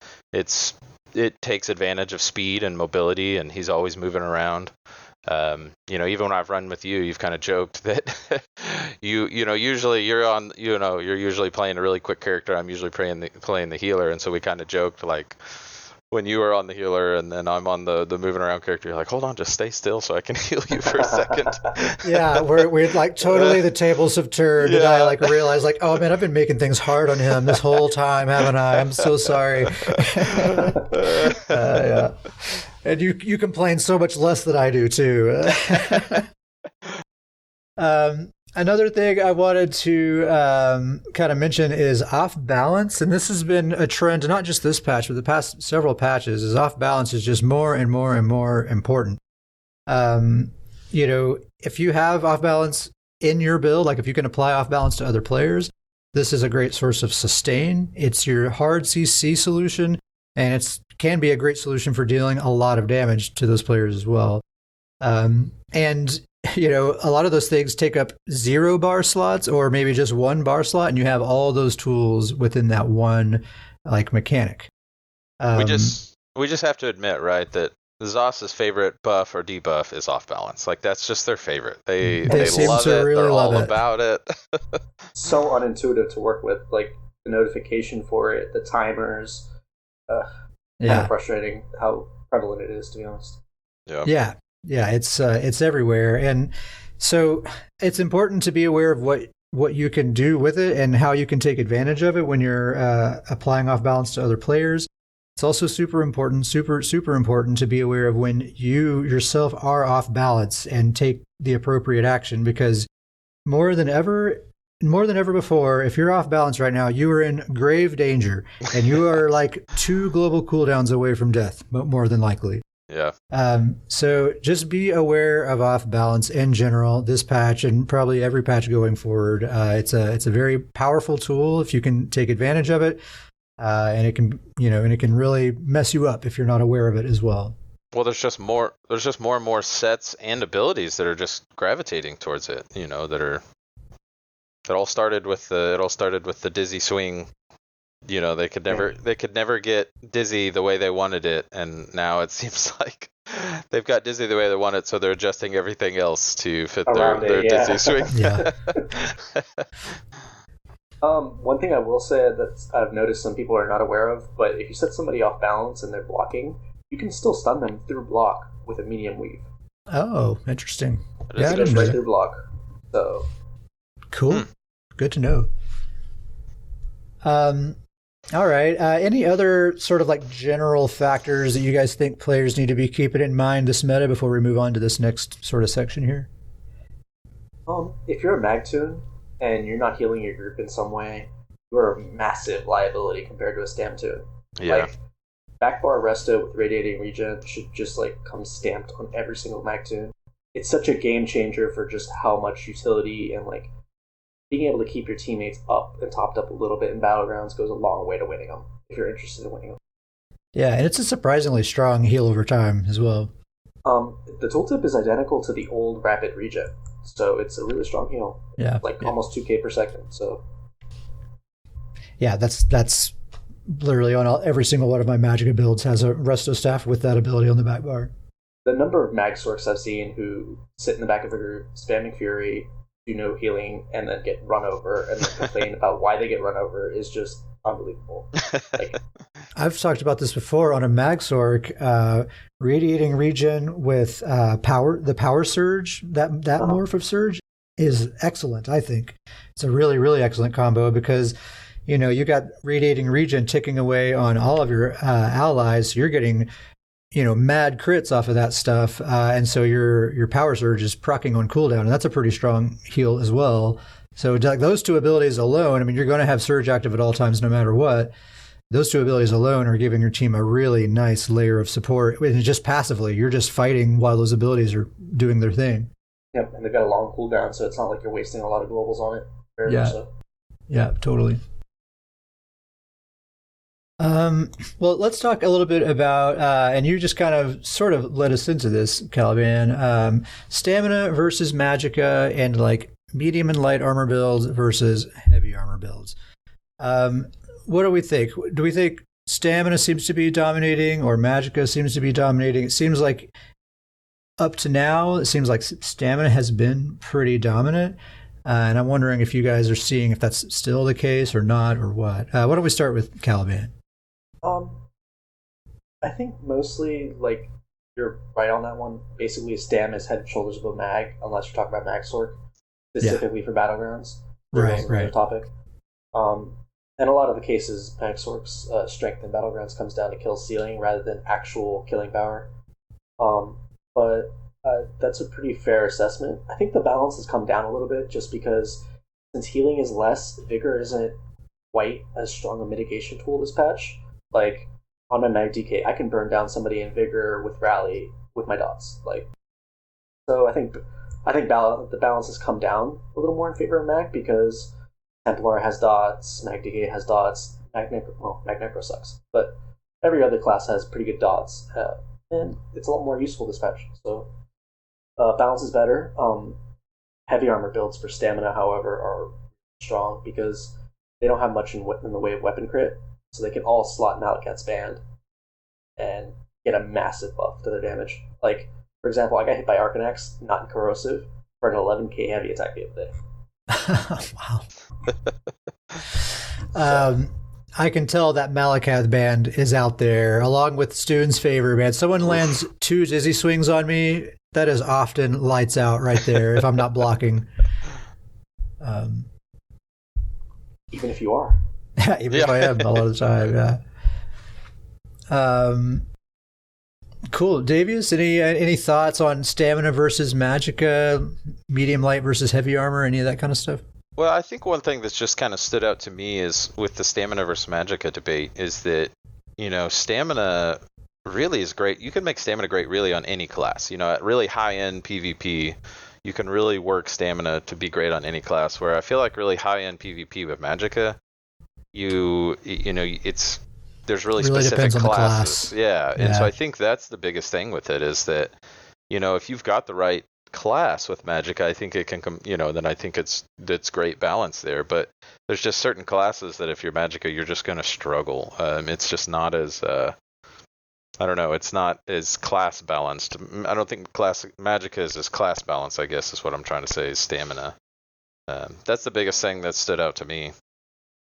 takes advantage of speed and mobility, and he's always moving around. You know, even when I've run with you, you've kind of joked that you know, usually you're usually playing a really quick character. I'm usually playing the healer, and so we kind of joked like when you were on the healer and then I'm on the moving around character, you're like, hold on, just stay still so I can heal you for a second. Yeah, we're like totally the tables have turned, and I like realized like, oh man, I've been making things hard on him this whole time, haven't I? I'm so sorry. Yeah. And you complain so much less than I do too. Another thing I wanted to kind of mention is off balance, and this has been a trend, not just this patch, but the past several patches. Is off balance is just more and more and more important. You know, if you have off balance in your build, like if you can apply off balance to other players, this is a great source of sustain. It's your hard CC solution, and it can be a great solution for dealing a lot of damage to those players as well. And you know, a lot of those things take up 0 bar slots or maybe just 1 bar slot, and you have all those tools within that one like mechanic. We just have to admit, right, that Zos's favorite buff or debuff is off balance. Like that's just their favorite. They love it. Really They're all about it. So unintuitive to work with, like the notification for it, the timers. Kind of frustrating how prevalent it is, to be honest. Yeah. Yeah, it's everywhere, and so it's important to be aware of what you can do with it and how you can take advantage of it when you're applying off balance to other players. It's also super important to be aware of when you yourself are off balance and take the appropriate action, because more than ever before, if you're off balance right now, you are in grave danger, and you are like 2 global cooldowns away from death, more than likely. Yeah. So just be aware of off balance in general, this patch and probably every patch going forward. It's a very powerful tool if you can take advantage of it. And it can really mess you up if you're not aware of it as well. Well, there's just more and more sets and abilities that are just gravitating towards it, you know, that all started with the dizzy swing. You know, they could never get dizzy the way they wanted it, and now it seems like they've got dizzy the way they want it, so they're adjusting everything else to fit their dizzy swing. Yeah. One thing I will say that I've noticed some people are not aware of, but if you set somebody off balance and they're blocking, you can still stun them through block with a medium weave. Oh, interesting. Yeah, it goes right through block. So cool. Good to know. All right. Any other sort of like general factors that you guys think players need to be keeping in mind this meta before we move on to this next sort of section here? If you're a mag tune and you're not healing your group in some way, you're a massive liability compared to a stam tune. Yeah. Like, backbar resto with radiating regen should just like come stamped on every single mag tune. It's such a game changer for just how much utility and like being able to keep your teammates up and topped up a little bit in Battlegrounds goes a long way to winning them, if you're interested in winning them. Yeah, and it's a surprisingly strong heal over time as well. The tooltip is identical to the old rapid regen, so it's a really strong heal. Yeah. Almost 2k per second, so... Yeah, that's literally on every single one of my Magicka builds has a resto staff with that ability on the back bar. The number of mag sorks I've seen who sit in the back of a group, spamming Fury, do no healing and then get run over and then complain about why they get run over is just unbelievable. Like, I've talked about this before on a Magsork, radiating regen with the power surge, that morph of surge is excellent, I think. It's a really, really excellent combo because, you got radiating regen ticking away on all of your allies. So you're getting, mad crits off of that stuff. And so your power surge is proccing on cooldown, and that's a pretty strong heal as well. So like those two abilities alone, I mean, you're going to have surge active at all times no matter what. Those two abilities alone are giving your team a really nice layer of support. And just passively, you're just fighting while those abilities are doing their thing. Yep, and they've got a long cooldown, so it's not like you're wasting a lot of globals on it. Very much so. Yeah, totally. Well, let's talk a little bit about, and you just kind of sort of led us into this, Caliban, stamina versus magicka and like medium and light armor builds versus heavy armor builds. What do we think? Do we think stamina seems to be dominating or magicka seems to be dominating? It seems like up to now, it seems like stamina has been pretty dominant. And I'm wondering if you guys are seeing if that's still the case or not or what. Why don't we start with Caliban? I think mostly, like, you're right on that one. Basically, stam is head and shoulders above mag, unless you're talking about Magsork, specifically for Battlegrounds. Right. Topic. In a lot of the cases, Magsork's strength in Battlegrounds comes down to kill stealing rather than actual killing power. But that's a pretty fair assessment. I think the balance has come down a little bit just because since healing is less, Vigor isn't quite as strong a mitigation tool this patch. Like, on my Mag DK, I can burn down somebody in Vigor with Rally with my dots. Like, so I think the balance has come down a little more in favor of Mag because Templar has dots, Mag DK has dots, Mag Necro sucks. But every other class has pretty good dots, and it's a lot more useful this patch. So balance is better. Heavy armor builds for stamina, however, are strong because they don't have much in the way of weapon crit, so they can all slot Malekith's Band and get a massive buff to their damage. Like, for example, I got hit by Arcanax, not in corrosive, for an 11k heavy attack the other day. Wow. I can tell that Malekith Band is out there, along with Stoon's favor, man. Someone lands 2 Dizzy Swings on me, that is often lights out right there if I'm not blocking. Even if you are. Even if I am a lot of the time, yeah. Cool. Davius, any thoughts on stamina versus magicka, medium light versus heavy armor, any of that kind of stuff? Well, I think one thing that's just kind of stood out to me is with the stamina versus magicka debate is that, stamina really is great. You can make stamina great really on any class. At really high-end PvP, you can really work stamina to be great on any class, where I feel like really high-end PvP with magicka, there's really specific classes. Yeah. And so I think that's the biggest thing with it is that, if you've got the right class with magicka, I think it can come, then I think it's great balance there. But there's just certain classes that if you're magicka, you're just going to struggle. It's just not as, I don't know, it's not as class balanced. I don't think magicka is as class balanced, I guess is what I'm trying to say, is stamina. That's the biggest thing that stood out to me.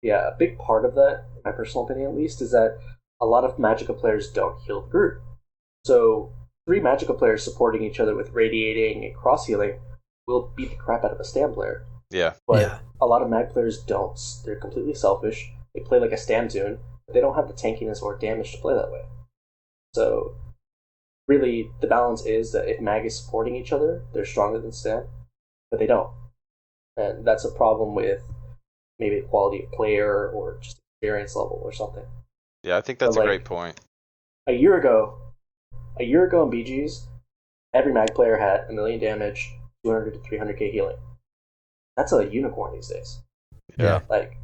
Yeah, a big part of that, in my personal opinion at least, is that a lot of magicka players don't heal the group. So 3 magicka players supporting each other with radiating and cross healing will beat the crap out of a stam player. Yeah. But a lot of mag players don't. They're completely selfish. They play like a stam tune, but they don't have the tankiness or damage to play that way. So really, the balance is that if mag is supporting each other, they're stronger than stam, but they don't. And that's a problem with maybe quality of player or just experience level or something. Yeah, I think that's a great point. A year ago in BGs, every mag player had 1 million damage, 200 to 300k healing. That's a unicorn these days. Yeah. Like,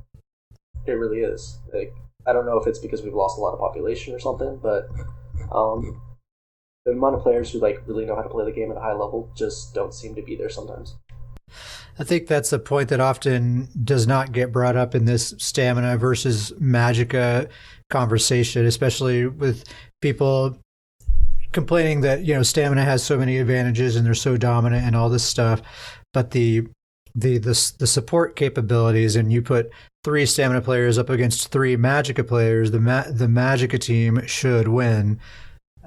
it really is. Like, I don't know if it's because we've lost a lot of population or something, but the amount of players who really know how to play the game at a high level just don't seem to be there sometimes. I think that's a point that often does not get brought up in this stamina versus magicka conversation, especially with people complaining that, stamina has so many advantages and they're so dominant and all this stuff. But the the support capabilities, and you put 3 stamina players up against 3 Magicka players, the Magicka team should win,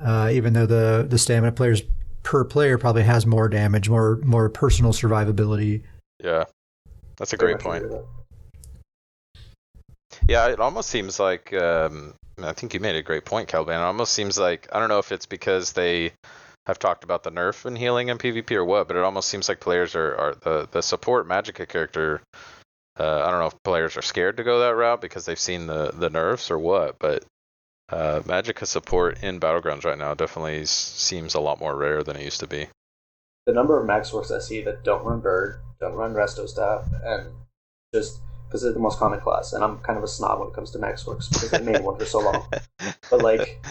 even though the stamina players per player probably has more damage, more personal survivability. Yeah, that's a great point. Yeah, it almost seems like I think you made a great point, Caliban. It almost seems like, I don't know if it's because they have talked about the nerf and healing in PvP or what, but it almost seems like players are the support Magicka character. I don't know if players are scared to go that route because they've seen the nerfs or what, but Magicka support in Battlegrounds right now definitely seems a lot more rare than it used to be. The number of max orcs I see that don't run Bird, don't run Resto Staff, and just because they're the most common class, and I'm kind of a snob when it comes to max orcs because I made one for so long. But like,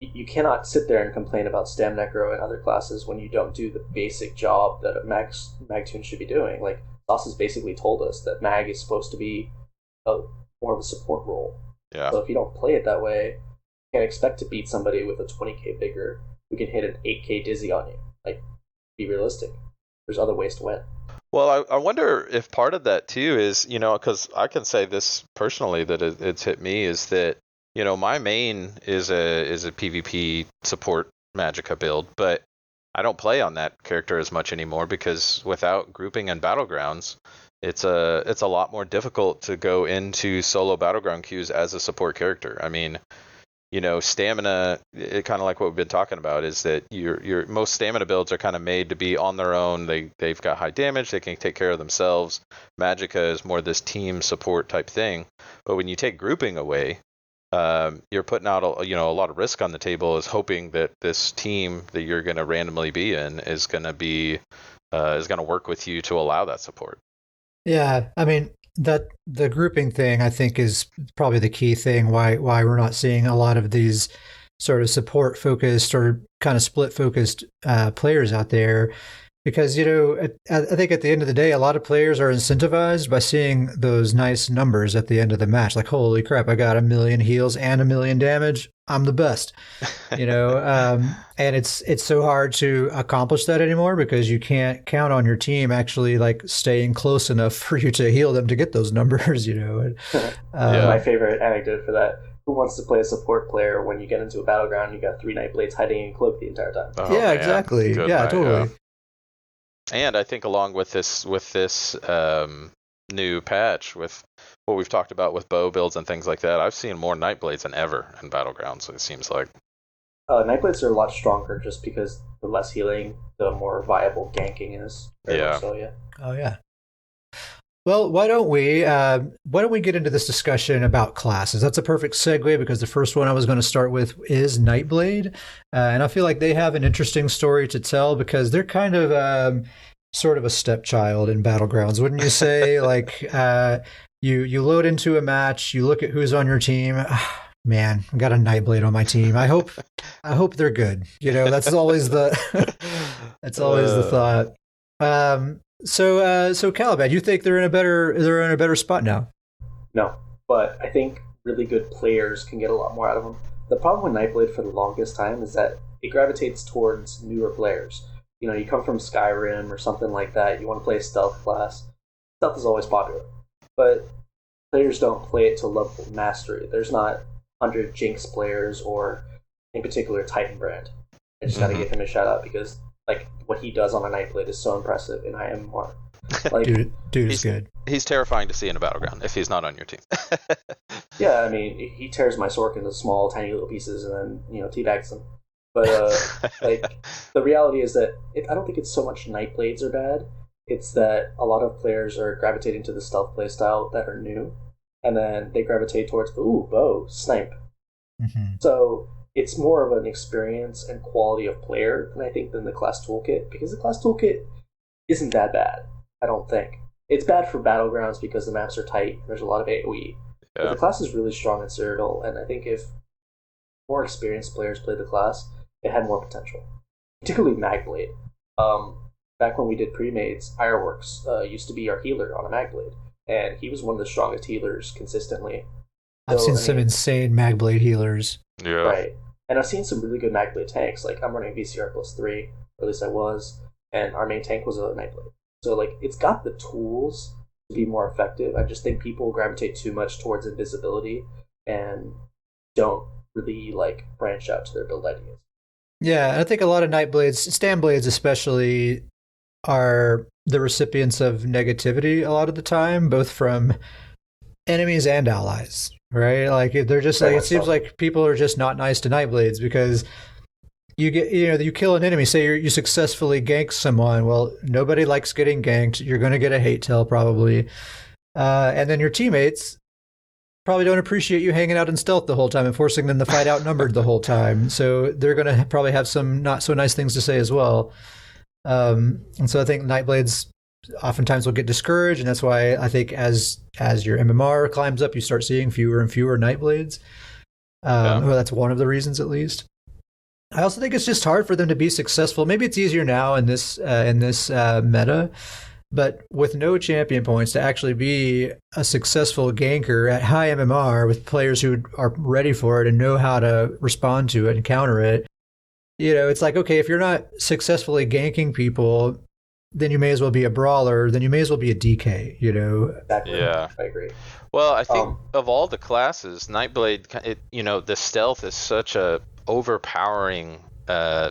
you cannot sit there and complain about Stam Necro and other classes when you don't do the basic job that a mag tune should be doing. Like, Sauce has basically told us that mag is supposed to be more of a support role. Yeah. So if you don't play it that way, you can't expect to beat somebody with a 20k vigor who can hit an 8k dizzy on you. Like, be realistic. There's other ways to win. Well, I wonder if part of that too is, because I can say this personally that it's hit me, is that, my main is a PvP support Magicka build, but I don't play on that character as much anymore because without grouping and Battlegrounds, it's a lot more difficult to go into solo Battleground queues as a support character. I mean, stamina, kind of like what we've been talking about, is that your most stamina builds are kind of made to be on their own. They've got high damage, they can take care of themselves. Magicka is more this team support type thing. But when you take grouping away, you're putting out a lot of risk on the table, is hoping that this team that you're going to randomly be in is going to work with you to allow that support. Yeah, I mean, that the grouping thing, I think, is probably the key thing why we're not seeing a lot of these sort of support focused or kind of split focused players out there, because I think at the end of the day, a lot of players are incentivized by seeing those nice numbers at the end of the match, like, holy crap, I got 1 million heals and 1 million damage, I'm the best. And it's so hard to accomplish that anymore because you can't count on your team actually like staying close enough for you to heal them to get those numbers. My favorite anecdote for that: who wants to play a support player when you get into a battleground? You got 3 Nightblades hiding in cloak the entire time. Oh, yeah, man. Exactly. Good yeah, night, totally. Yeah. And I think along with this new patch, with what we've talked about with bow builds and things like that, I've seen more Nightblades than ever in Battlegrounds, it seems like. Nightblades are a lot stronger just because the less healing, the more viable ganking is. Yeah. So, yeah. Oh, yeah. Well, why don't we get into this discussion about classes? That's a perfect segue because the first one I was going to start with is Nightblade. And I feel like they have an interesting story to tell because they're kind of sort of a stepchild in Battlegrounds, wouldn't you say? Like, you load into a match, you look at who's on your team. Man, I got a Nightblade on my team. I hope they're good. That's always the thought. So Caliban, you think they're in a better spot now? No, but I think really good players can get a lot more out of them. The problem with Nightblade for the longest time is that it gravitates towards newer players. You come from Skyrim or something like that. You want to play a stealth class. Stealth is always popular, but players don't play it to level of mastery. There's not 100 Jinx players or, in particular, Titan Brand. I just got to give him a shout out because what he does on a Nightblade is so impressive, and I am more. Dude is good. He's terrifying to see in a battleground if he's not on your team. Yeah, I mean, he tears my Sork into small, tiny little pieces and then, teabags them. But, the reality is that I don't think it's so much Nightblades are bad. It's that a lot of players are gravitating to the stealth playstyle that are new, and then they gravitate towards, bow, snipe. Mm-hmm. So it's more of an experience and quality of player than the class toolkit, because the class toolkit isn't that bad, I don't think. It's bad for Battlegrounds because the maps are tight, there's a lot of AoE. Yeah. But the class is really strong in Cyrodiil, and I think if more experienced players played the class, it had more potential. Particularly Magblade. Back when we did pre-mades, Ironworks used to be our healer on a Magblade, and he was one of the strongest healers consistently. I've seen some insane Magblade healers. Yeah. Right. And I've seen some really good Magblade tanks. Like, I'm running VCR +3, or at least I was, and our main tank was a Nightblade. So like it's got the tools to be more effective. I just think people gravitate too much towards invisibility and don't really like branch out to their build ideas. Yeah, I think a lot of Nightblades, Stand Blades especially, are the recipients of negativity a lot of the time, both from enemies and allies, right? Like they're just like, it seems like people are just not nice to Nightblades because you kill an enemy, say you successfully gank someone. Well, nobody likes getting ganked. You're going to get a hate tail probably. And then your teammates probably don't appreciate you hanging out in stealth the whole time and forcing them to fight outnumbered the whole time. So they're going to probably have some not so nice things to say as well. And so I think Nightblades oftentimes will get discouraged, and that's why I think as your MMR climbs up, you start seeing fewer and fewer Nightblades. Well, that's one of the reasons, at least. I also think it's just hard for them to be successful. Maybe it's easier now in this meta, but with no champion points to actually be a successful ganker at high MMR with players who are ready for it and know how to respond to it and counter it. It's like, okay, if you're not successfully ganking people, then you may as well be a brawler, then you may as well be a DK, Exactly. Yeah. I agree. Well, I think of all the classes, Nightblade, the stealth is such a overpowering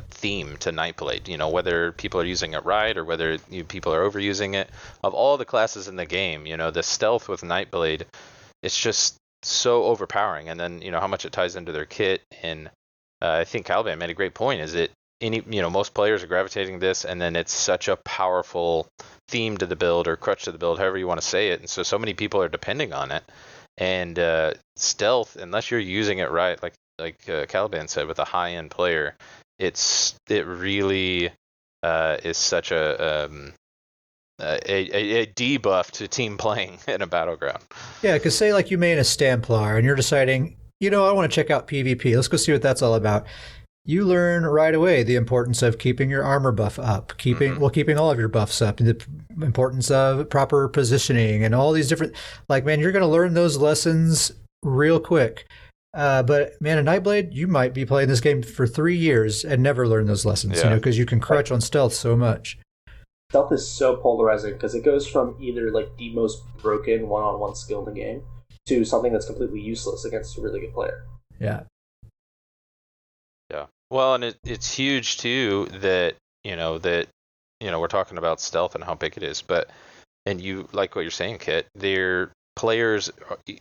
theme to Nightblade. Whether people are using it right or whether people are overusing it. Of all the classes in the game, the stealth with Nightblade, it's just so overpowering. And then how much it ties into their kit. And I think Caliban made a great point. Is it most players are gravitating this, and then it's such a powerful theme to the build or crutch to the build, however you want to say it. And so many people are depending on it. And stealth, unless you're using it right, like Caliban said, with a high-end player, it really is such a debuff to team playing in a battleground. Yeah, because say like you main a Stamplar and you're deciding, I want to check out PvP. Let's go see what that's all about. You learn right away the importance of keeping your armor buff up, keeping all of your buffs up, and the importance of proper positioning and all these different, man, you're going to learn those lessons real quick. But man, a Nightblade, you might be playing this game for 3 years and never learn those lessons, because you can crutch on stealth so much. Stealth is so polarizing because it goes from either like the most broken one-on-one skill in the game to something that's completely useless against a really good player. Yeah. Yeah. Well, and it's huge too that we're talking about stealth and how big it is, and you like what you're saying, Kit. Their players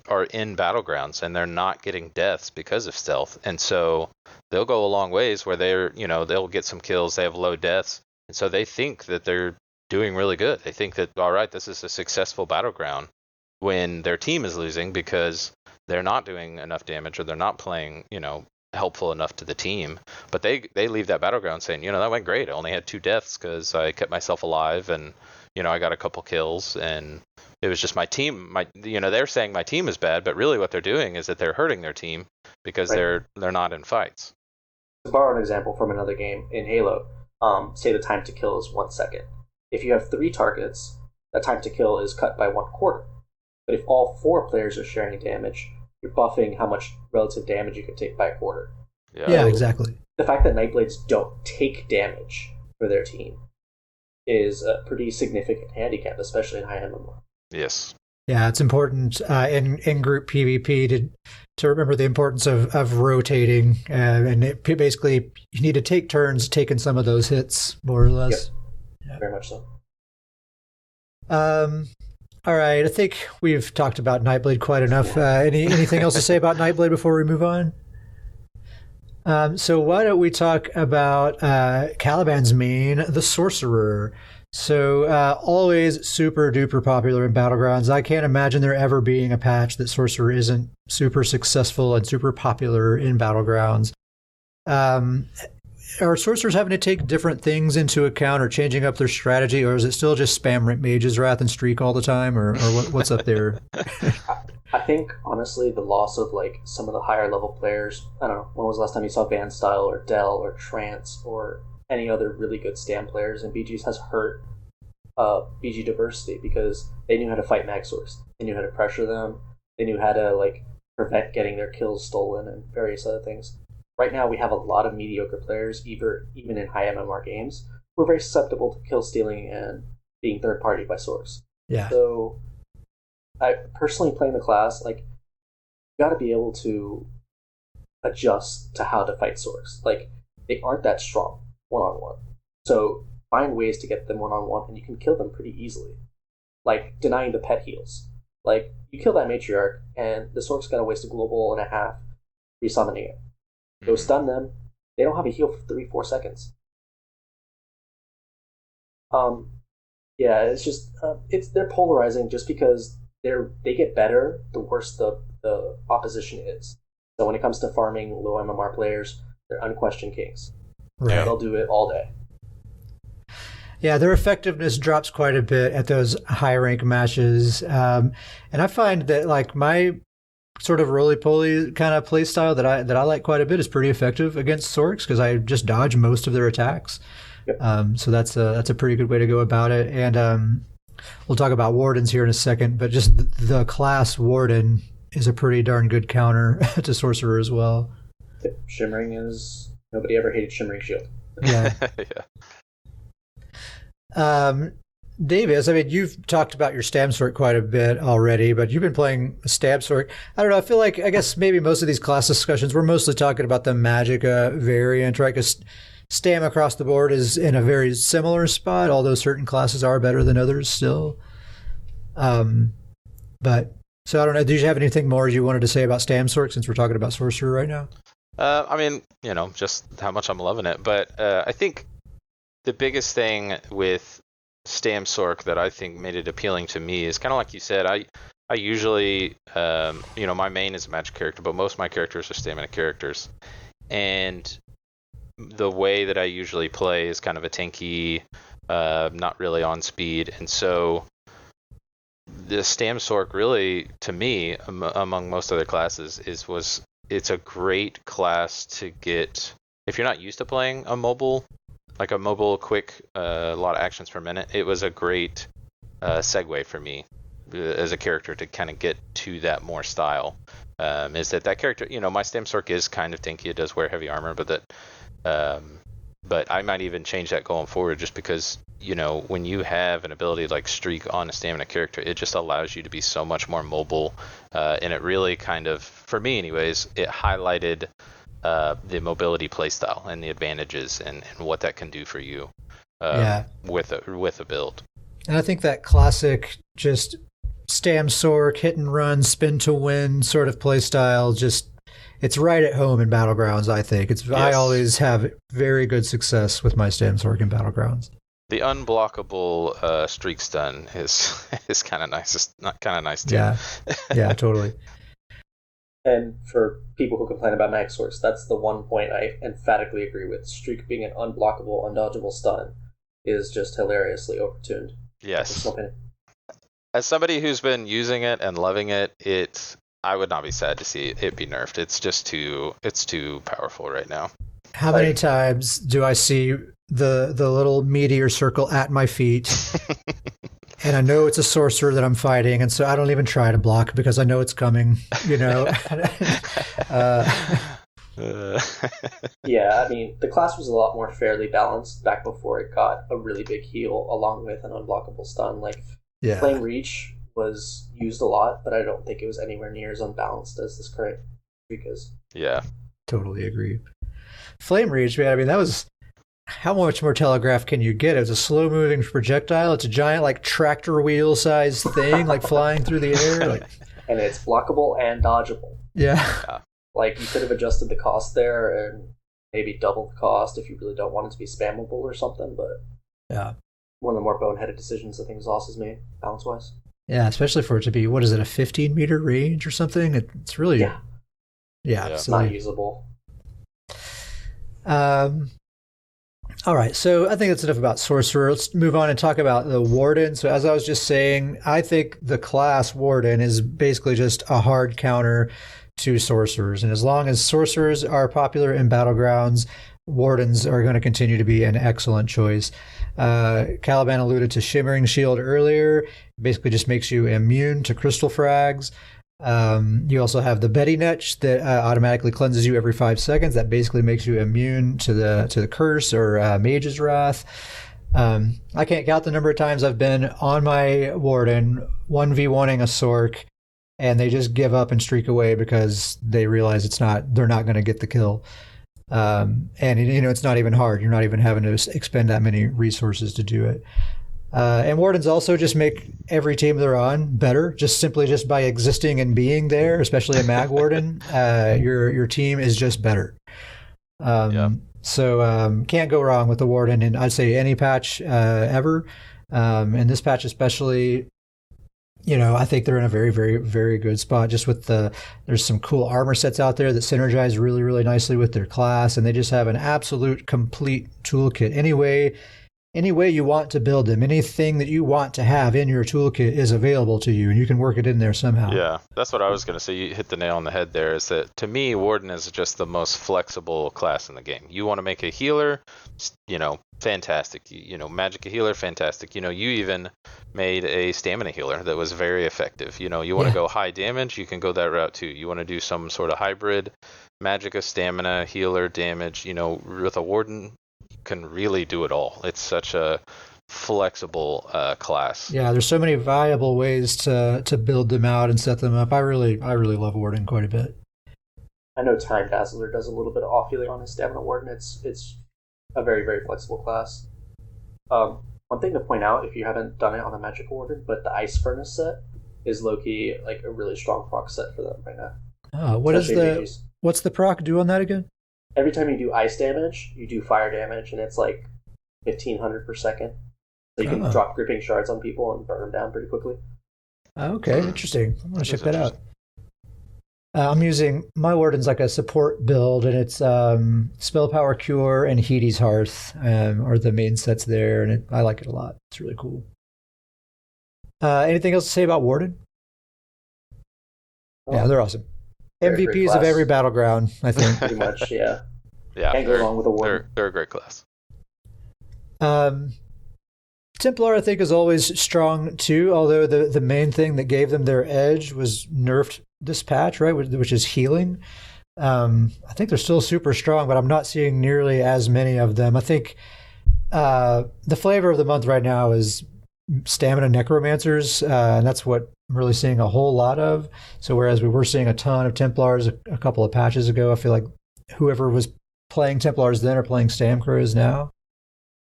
are in battlegrounds and they're not getting deaths because of stealth, and so they'll go a long ways where they'll get some kills, they have low deaths, and so they think that they're doing really good. They think that, all right, this is a successful battleground when their team is losing because they're not doing enough damage or they're not playing helpful enough to the team. But they leave that battleground saying, that went great. I only had 2 deaths because I kept myself alive, and I got a couple kills, and it was just my team. They're saying my team is bad, but really what they're doing is that they're hurting their team because they're not in fights. To borrow an example from another game in Halo, say the time to kill is 1 second. If you have 3 targets, that time to kill is cut by 1/4. But if all 4 players are sharing damage, you're buffing how much relative damage you can take by 1/4. Yeah, exactly. The fact that Nightblades don't take damage for their team is a pretty significant handicap, especially in high MMR. Yes. Yeah, it's important in group PvP to remember the importance of rotating, and basically you need to take turns taking some of those hits, more or less. Yep. Yeah. Very much so. All right, I think we've talked about Nightblade quite enough. Anything else to say about Nightblade before we move on? So why don't we talk about Caliban's main, the Sorcerer. So always super duper popular in Battlegrounds. I can't imagine there ever being a patch that Sorcerer isn't super successful and super popular in Battlegrounds. Are sorcerers having to take different things into account or changing up their strategy, or is it still just spam Mage's Wrath and Streak all the time, or what's up there? I think, honestly, the loss of some of the higher level players, I don't know, when was the last time you saw Van Style or Dell or Trance or any other really good stand players in BGs has hurt BG diversity, because they knew how to fight mag source. They knew how to pressure them. They knew how to prevent getting their kills stolen and various other things. Right now, we have a lot of mediocre players, even in high MMR games, who are very susceptible to kill stealing and being third party by Sorks. Yeah. So I personally playing the class, like, you got to be able to adjust to how to fight Sorks. Like, they aren't that strong one-on-one. So find ways to get them one-on-one, and you can kill them pretty easily. Like, denying the pet heals. Like, you kill that matriarch, and the Sork's got to waste a global and a half resummoning it. Go stun them. They don't have a heal for 3-4 seconds. Yeah, it's just they're polarizing just because they get better the worse the opposition is. So when it comes to farming low MMR players, they're unquestioned kings. Right. They'll do it all day. Yeah, their effectiveness drops quite a bit at those high rank matches, and I find that like my sort of roly-poly kind of play style that I like quite a bit is pretty effective against Sorks because I just dodge most of their attacks. Yep. So that's a pretty good way to go about it. And we'll talk about wardens here in a second, but just the class warden is a pretty darn good counter to sorcerer as well. Yep. Shimmering is nobody ever hated Shimmering Shield. Yeah. Yeah. Davis, I mean, you've talked about your Stamsork quite a bit already, but you've been playing Stamsork. I don't know. I feel like, I guess maybe most of these class discussions, we're mostly talking about the Magicka variant, right? Because Stam across the board is in a very similar spot, although certain classes are better than others still. But, so I don't know. Did you have anything more you wanted to say about Stamsork since we're talking about Sorcerer right now? I mean, just how much I'm loving it. But I think the biggest thing with Stamsork that I think made it appealing to me is kind of like you said. I usually, my main is a magic character, but most of my characters are stamina characters, and the way that I usually play is kind of a tanky, not really on speed, and so the Stamsork really, to me, among most other classes, it's a great class to get if you're not used to playing a mobile quick, a lot of actions per minute. It was a great segue for me as a character to kind of get to that more style. Is that character, my Stamsork is kind of tanky. It does wear heavy armor, but I might even change that going forward just because, when you have an ability like Streak on a stamina character, it just allows you to be so much more mobile. And it really kind of, for me anyways, it highlighted the mobility playstyle and the advantages and what that can do for you with a build. And I think that classic just Stamsork, hit and run, spin to win sort of playstyle, just it's right at home in Battlegrounds, I think. Yes. I always have very good success with my Stamsork in Battlegrounds. The unblockable streak stun is kind of nice. It's not kind of nice too. Yeah, totally. And for people who complain about mag source, that's the one point I emphatically agree with. Streak being an unblockable, undodgeable stun is just hilariously overtuned. Yes. As somebody who's been using it and loving it, I would not be sad to see it be nerfed. It's just too powerful right now. How many times do I see the little meteor circle at my feet? And I know it's a sorcerer that I'm fighting, and so I don't even try to block because I know it's coming, Yeah, I mean, the class was a lot more fairly balanced back before it got a really big heal along with an unblockable stun. Flame Reach was used a lot, but I don't think it was anywhere near as unbalanced as this current streak is. Yeah. Totally agree. Flame Reach, man, I mean, that was... How much more telegraph can you get? It's a slow-moving projectile. It's a giant, tractor wheel-sized thing, flying through the air. And it's blockable and dodgeable. Yeah. You could have adjusted the cost there and maybe double the cost if you really don't want it to be spammable or something, but... Yeah. One of the more boneheaded decisions I think Zoss has made, balance-wise. Yeah, especially for it to be, a 15-meter range or something? It's really... Yeah. It's not usable. All right, so I think that's enough about Sorcerer. Let's move on and talk about the Warden. So as I was just saying, I think the class Warden is basically just a hard counter to Sorcerers. And as long as Sorcerers are popular in Battlegrounds, Wardens are going to continue to be an excellent choice. Caliban alluded to Shimmering Shield earlier. Basically just makes you immune to crystal frags. You also have the Betty Netch that automatically cleanses you every 5 seconds. That basically makes you immune to the curse or Mage's Wrath. I can't count the number of times I've been on my Warden 1v1ing a Sork, and they just give up and streak away because they realize they're not going to get the kill. And it's not even hard. You're not even having to expend that many resources to do it. And Wardens also just make every team they're on better, just by existing and being there, especially a Mag Warden. Your team is just better. So can't go wrong with the Warden in, I'd say, any patch ever. And this patch especially, I think they're in a very, very, very good spot. Just with there's some cool armor sets out there that synergize really, really nicely with their class, and they just have an absolute complete toolkit. Any way you want to build them, anything that you want to have in your toolkit is available to you, and you can work it in there somehow. Yeah, that's what I was going to say. You hit the nail on the head there, is that to me, Warden is just the most flexible class in the game. You want to make a healer, fantastic. Magic a healer, fantastic. You even made a stamina healer that was very effective. You want to go high damage, you can go that route too. You want to do some sort of hybrid, Magic a stamina, healer, damage. With a Warden, can really do it all. It's such a flexible class. Yeah, there's so many viable ways to build them out and set them up. I really love Warden quite a bit. I know Time Dazzler does a little bit of off healing on his Stamina Warden. It's a very, very flexible class. One thing to point out, if you haven't done it on a Magic Warden, but the Ice Furnace set is low-key like a really strong proc set for them right now. What's the proc do on that again? Every time you do ice damage, you do fire damage, and it's like 1,500 per second. So you can drop gripping shards on people and burn them down pretty quickly. Okay, interesting. I'm going to check that out. I'm using my Warden's like a support build, and it's Spell Power Cure and Heaty's Hearth are the main sets there, and I like it a lot. It's really cool. Anything else to say about Warden? Yeah, they're awesome. MVPs of every battleground, I think. Pretty much, yeah. Yeah, can't go wrong with a Warden. They're a great class. Templar, I think, is always strong too, although the main thing that gave them their edge was nerfed this patch, right, which is healing. I think they're still super strong, but I'm not seeing nearly as many of them. I think the flavor of the month right now is Stamina Necromancers, and that's what I'm really seeing a whole lot of. So whereas we were seeing a ton of Templars a couple of patches ago, I feel like whoever was playing Templars then are playing Stamcrows now.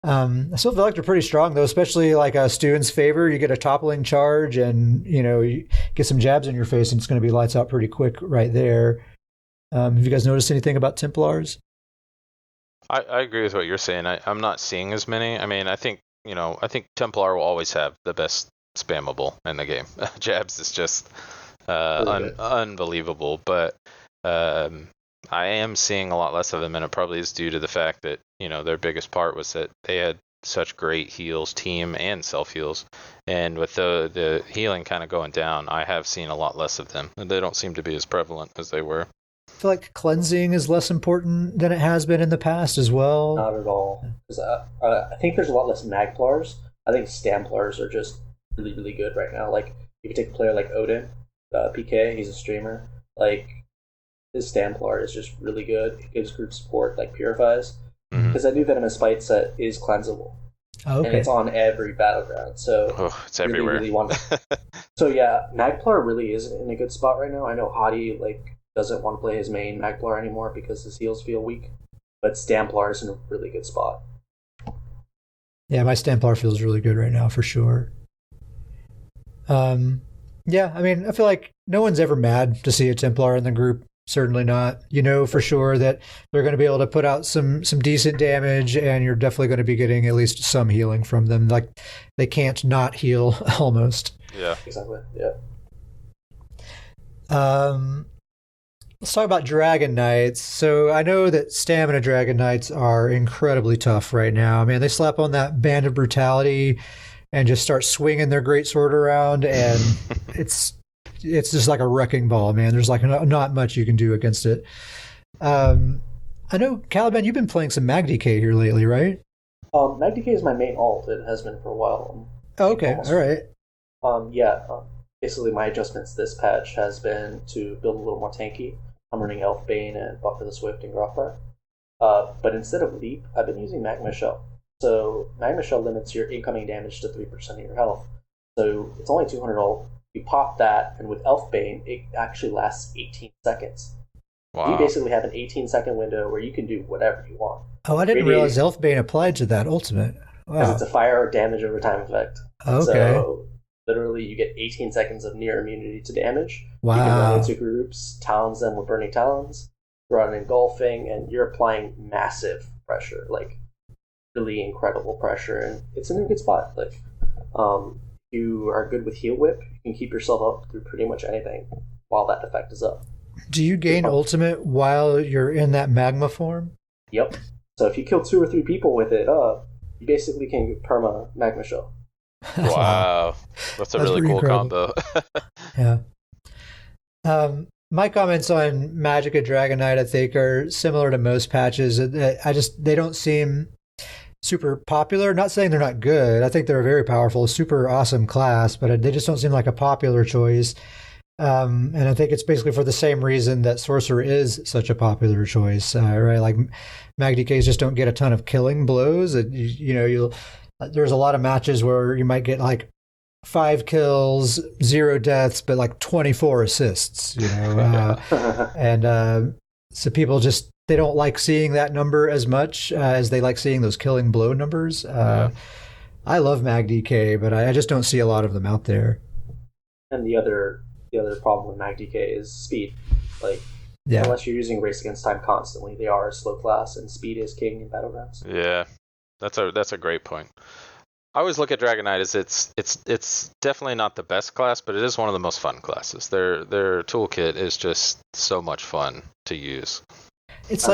I still feel like they're pretty strong, though, especially like Stuin's Favor. You get a toppling charge and, you get some jabs in your face, and it's going to be lights out pretty quick right there. Have you guys noticed anything about Templars? I agree with what you're saying. I'm not seeing as many. I mean, I think Templar will always have the best spammable in the game. Jabs is just unbelievable, but I am seeing a lot less of them, and it probably is due to the fact that their biggest part was that they had such great heals, team and self heals, and with the healing kind of going down, I have seen a lot less of them, and they don't seem to be as prevalent as they were. I feel like cleansing is less important than it has been in the past as well. Not at all. I think there's a lot less Magplars. I think Stamplars are just really, really good right now. Like, if you take a player like Odin, PK, he's a streamer. Like, his Stamplar is just really good. It gives group support, like Purifies. Because that new Venomous Spite set is cleansable. Oh, okay. And it's on every battleground. So it's everywhere. Really want it. So yeah, Magplar really is in a good spot right now. I know Hadi doesn't want to play his main Magplar anymore because his heals feel weak. But Stamplar is in a really good spot. Yeah, my Stamplar feels really good right now for sure. Yeah, I mean, I feel like no one's ever mad to see a Templar in the group. Certainly not. For sure that they're going to be able to put out some decent damage, and you're definitely going to be getting at least some healing from them. Like, they can't not heal almost. Yeah. Exactly. Yeah. Let's talk about Dragon Knights. So I know that Stamina Dragon Knights are incredibly tough right now. I mean, they slap on that Band of Brutality and just start swinging their greatsword around, and it's just like a wrecking ball, man. There's like not much you can do against it. I know, Caliban, you've been playing some MagDK here lately, right? MagDK is my main alt. It has been for a while. Oh, okay, all right. Basically my adjustments this patch has been to build a little more tanky. I'm running Elfbane and Buffer the Swift and Groflar. But instead of Leap, I've been using Magma Shell. So Magma Shell limits your incoming damage to 3% of your health. So it's only 200 ult. You pop that, and with Elfbane, it actually lasts 18 seconds. Wow. You basically have an 18-second window where you can do whatever you want. Oh, I didn't realize Elfbane applied to that ultimate. Wow. Because it's a fire damage over time effect. Okay. So literally you get 18 seconds of near immunity to damage. Wow. You can run into groups, talons them with Burning Talons, run engulfing, and you're applying massive pressure, like really incredible pressure, and it's in a good spot. Like, you are good with Heal Whip, you can keep yourself up through pretty much anything while that effect is up. Do you gain ultimate while you're in that magma form? Yep. So if you kill 2 or 3 people with it, you basically can perma Magma Shell. Wow. That's a really cool combo. Yeah. My comments on Magicka Dragonite, I think, are similar to most patches. They don't seem super popular. Not saying they're not good. I think they're a very powerful, super awesome class, but they just don't seem like a popular choice. And I think it's basically for the same reason that Sorcerer is such a popular choice, right? Like MagDKs just don't get a ton of killing blows. There's a lot of matches where you might get like 5 kills, 0 deaths, but like 24 assists, and so people they don't like seeing that number as much as they like seeing those killing blow numbers. I love MagDK, but I just don't see a lot of them out there. And the other problem with MagDK is speed. Like, unless you're using Race Against Time constantly, they are a slow class, and speed is king in Battlegrounds. Yeah, that's a great point. I always look at Dragonite as it's definitely not the best class, but it is one of the most fun classes. Their toolkit is just so much fun to use. It's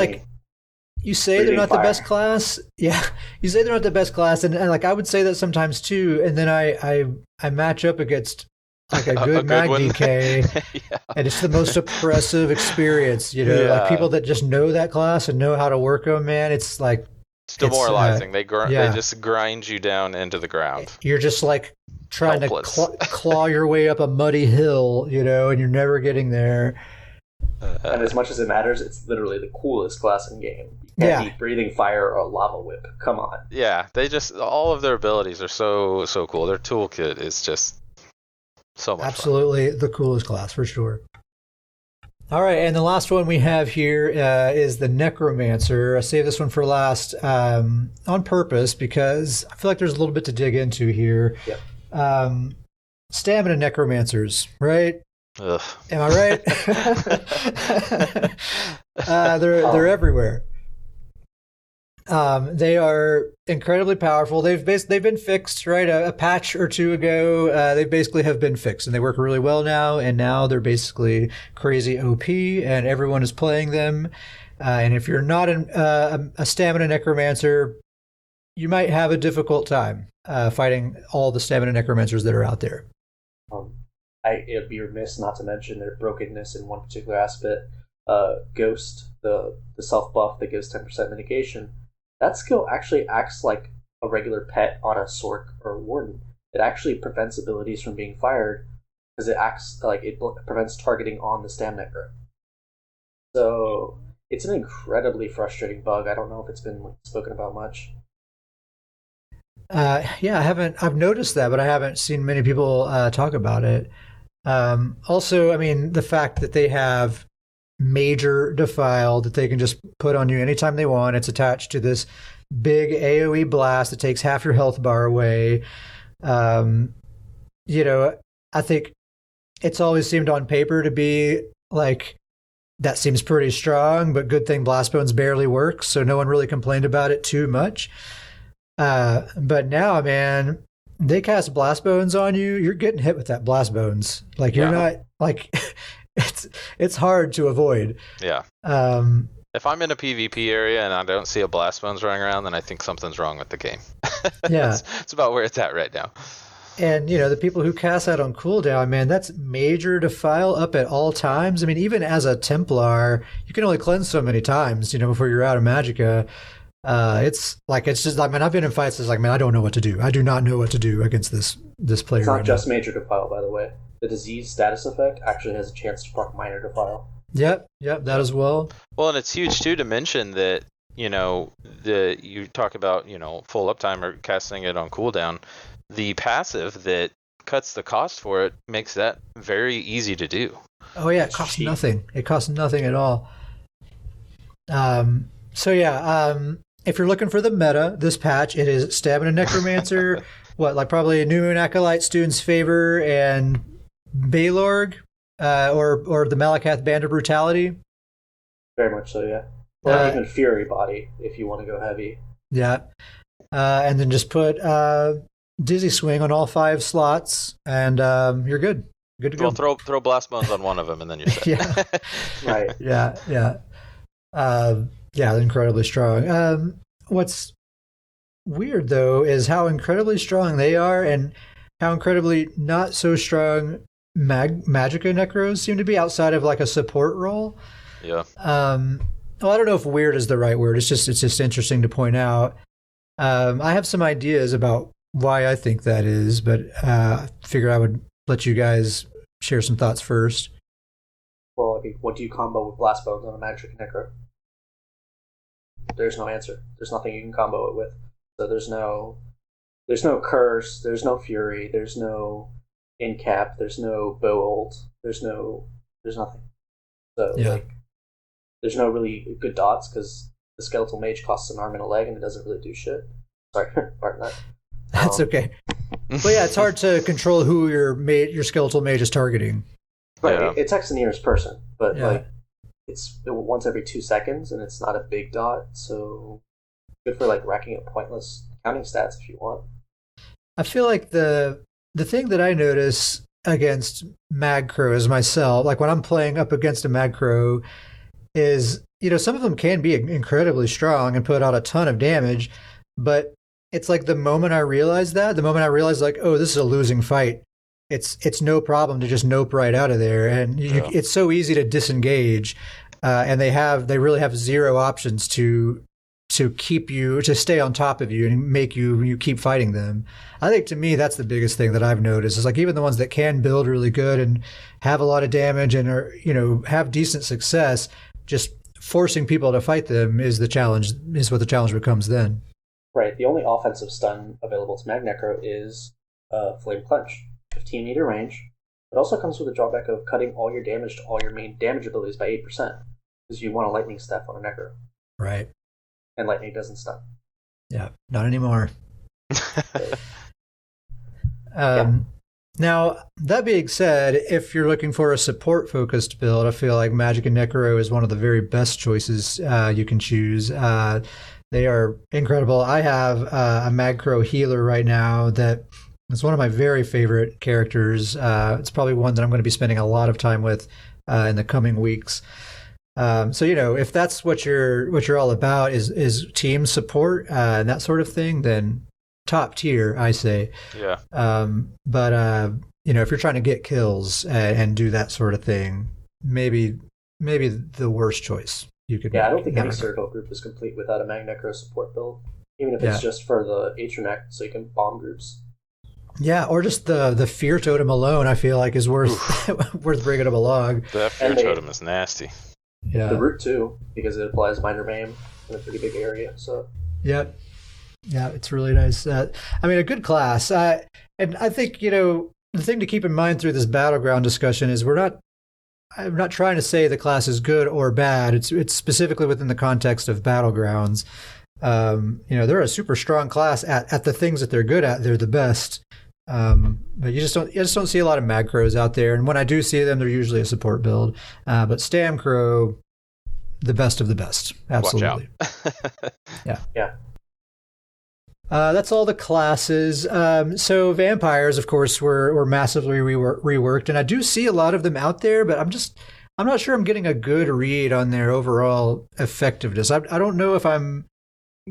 you say they're not the best class. Yeah, you say they're not the best class, and like I would say that sometimes too. And then I match up against like a good MagDK, yeah. And it's the most oppressive experience. Like people that just know that class and know how to work them. Man, it's like it's demoralizing. They just grind you down into the ground. You're just like trying to claw your way up a muddy hill, and you're never getting there. And as much as it matters, it's literally the coolest class in game. You can't beat Breathing Fire or Lava Whip. Come on. Yeah, all of their abilities are so cool. Their toolkit is just so much absolutely fun. The coolest class for sure. All right, and the last one we have here is the Necromancer. I saved this one for last on purpose because I feel like there's a little bit to dig into here. Yep. Stamina Necromancers, right? Ugh. Am I right? They're everywhere. They are incredibly powerful. They've been fixed, right? A patch or 2 ago, they basically have been fixed, and they work really well now. And now they're basically crazy OP, and everyone is playing them. And if you're not a Stamina Necromancer, you might have a difficult time fighting all the Stamina Necromancers that are out there. It'd be remiss not to mention their brokenness in one particular aspect. Ghost, the self buff that gives 10% mitigation. That skill actually acts like a regular pet on a Sorc or a Warden. It actually prevents abilities from being fired because it acts like it prevents targeting on the Stamina Necro. So it's an incredibly frustrating bug. I don't know if it's been spoken about much. Yeah, I've noticed that, but I haven't seen many people talk about it. Also, I mean, the fact that they have Major Defile that they can just put on you anytime they want. It's attached to this big AoE blast that takes half your health bar away. I think it's always seemed on paper to be like, that seems pretty strong, but good thing Blast Bones barely works, so no one really complained about it too much. But now, man, they cast Blast Bones on you, you're getting hit with that Blast Bones. Like, you're not, like, it's hard to avoid. Yeah. If I'm in a PvP area and I don't see a Blast Bones running around, then I think something's wrong with the game. Yeah. It's about where it's at right now. And, the people who cast that on cooldown, man, that's Major Defile up at all times. I mean, even as a Templar, you can only cleanse so many times, before you're out of Magicka. It's just like, man, I've been in fights that's like, man, I don't know what to do. I do not know what to do against this player. It's not just Major Defile, by the way. The disease status effect actually has a chance to proc Minor Defile. Yep, that as well. Well, and it's huge too to mention that you talk about, full uptime or casting it on cooldown. The passive that cuts the cost for it makes that very easy to do. Oh yeah, it costs nothing. It costs nothing at all. If you're looking for the meta, this patch, it is Stamina Necromancer, probably a Noon Acolyte, Student's Favor, and Baylorg, or the Malakath Band of Brutality. Very much so, yeah. Or even Fury Body, if you want to go heavy. Yeah. And then just put Dizzy Swing on all 5 slots, and you're good. Good to go. Well, throw Blast Bones on one of them, and then you're set. Yeah. Right. Yeah. Incredibly strong. What's weird, though, is how incredibly strong they are and how incredibly not so strong Magicka Necros seem to be outside of like a support role. Yeah. Well, I don't know if weird is the right word. It's just interesting to point out. I have some ideas about why I think that is, but figure I would let you guys share some thoughts first. Well, I mean, what do you combo with Blast Bones on a Magic Necro? There's no answer. There's nothing you can combo it with. So there's no Curse, there's no Fury, there's no Incap, there's no Bow Ult, there's nothing. So there's no really good dots because the Skeletal Mage costs an arm and a leg and it doesn't really do shit. Sorry, pardon that. That's okay. But yeah, it's hard to control who your Skeletal Mage is targeting. Right, yeah. It attacks the nearest person, but it's once every 2 seconds and it's not a big dot, so good for racking up pointless counting stats if you want. I feel like the thing that I notice against Magcrows myself, like when I'm playing up against a Magcrow, is some of them can be incredibly strong and put out a ton of damage, but it's like the moment I realize oh, this is a losing fight, it's no problem to just nope right out of there, and it's so easy to disengage, and they really have zero options to keep you, to stay on top of you and make you keep fighting them. I think to me that's the biggest thing that I've noticed is like even the ones that can build really good and have a lot of damage and are have decent success, just forcing people to fight them is what the challenge becomes then. Right. The only offensive stun available to Mag Necro is Flame Clench, 15-meter range. It also comes with a drawback of cutting all your damage to all your main damage abilities by 8%, because you want a Lightning Staff on a Necro. Right. And Lightning doesn't stun. Yeah, not anymore. Now, that being said, if you're looking for a support-focused build, I feel like Magicka Necro is one of the very best choices you can choose. They are incredible. I have a Magcrow healer right now that is one of my very favorite characters. It's probably one that I'm going to be spending a lot of time with in the coming weeks. So if that's what you're all about is team support and that sort of thing, then top tier, I say. Yeah. But if you're trying to get kills and do that sort of thing, maybe the worst choice you could. Yeah, I don't think any circle group is complete without a Mag Necro support build, even if it's just for the Atronek, so you can bomb groups. Yeah, or just the Fear Totem alone, I feel like is worth worth bringing up a log. That Fear Totem is nasty. Yeah. The Root too, because it applies Minor Maim in a pretty big area. So. Yep. Yeah, it's really nice. A good class. And I think the thing to keep in mind through this battleground discussion is I'm not trying to say the class is good or bad. It's specifically within the context of battlegrounds. They're a super strong class at the things that they're good at. They're the best. But you just don't see a lot of Magcrows out there. And when I do see them, they're usually a support build. But Stamcrow, the best of the best. Absolutely. Watch out. Yeah. That's all the classes. So vampires, of course, were massively reworked, and I do see a lot of them out there, but I'm not sure I'm getting a good read on their overall effectiveness. I don't know if I'm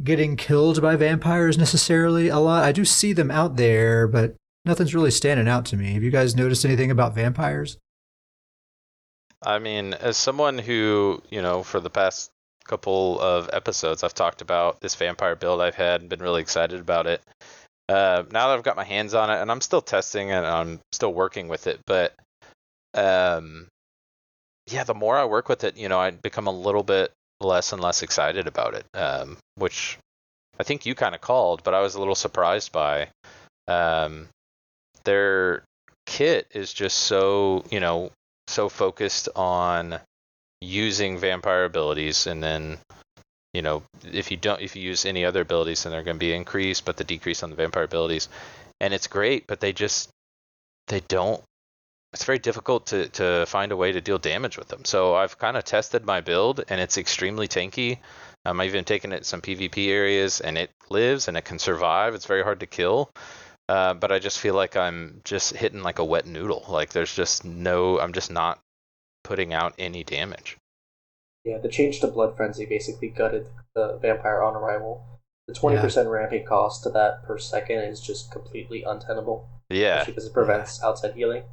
getting killed by vampires necessarily a lot. I do see them out there, but nothing's really standing out to me. Have you guys noticed anything about vampires? I mean, as someone who, for the past couple of episodes, I've talked about this vampire build I've had and been really excited about it. Now that I've got my hands on it, and I'm still testing and I'm still working with it, but the more I work with it, I become a little bit less and less excited about it, which I think you kind of called, but I was a little surprised by. Their kit is just so, so focused on using vampire abilities, and then, if you use any other abilities, then they're going to be increased, but the decrease on the vampire abilities, and it's great, but they don't. It's very difficult to find a way to deal damage with them. So I've kind of tested my build, and it's extremely tanky. I've even taken it in some PvP areas, and it lives and it can survive. It's very hard to kill. But I just feel like I'm just hitting like a wet noodle. Like I'm just not putting out any damage. Yeah, the change to Blood Frenzy basically gutted the vampire on arrival. The 20% ramping cost to that per second is just completely untenable. Yeah. Because it prevents outside healing.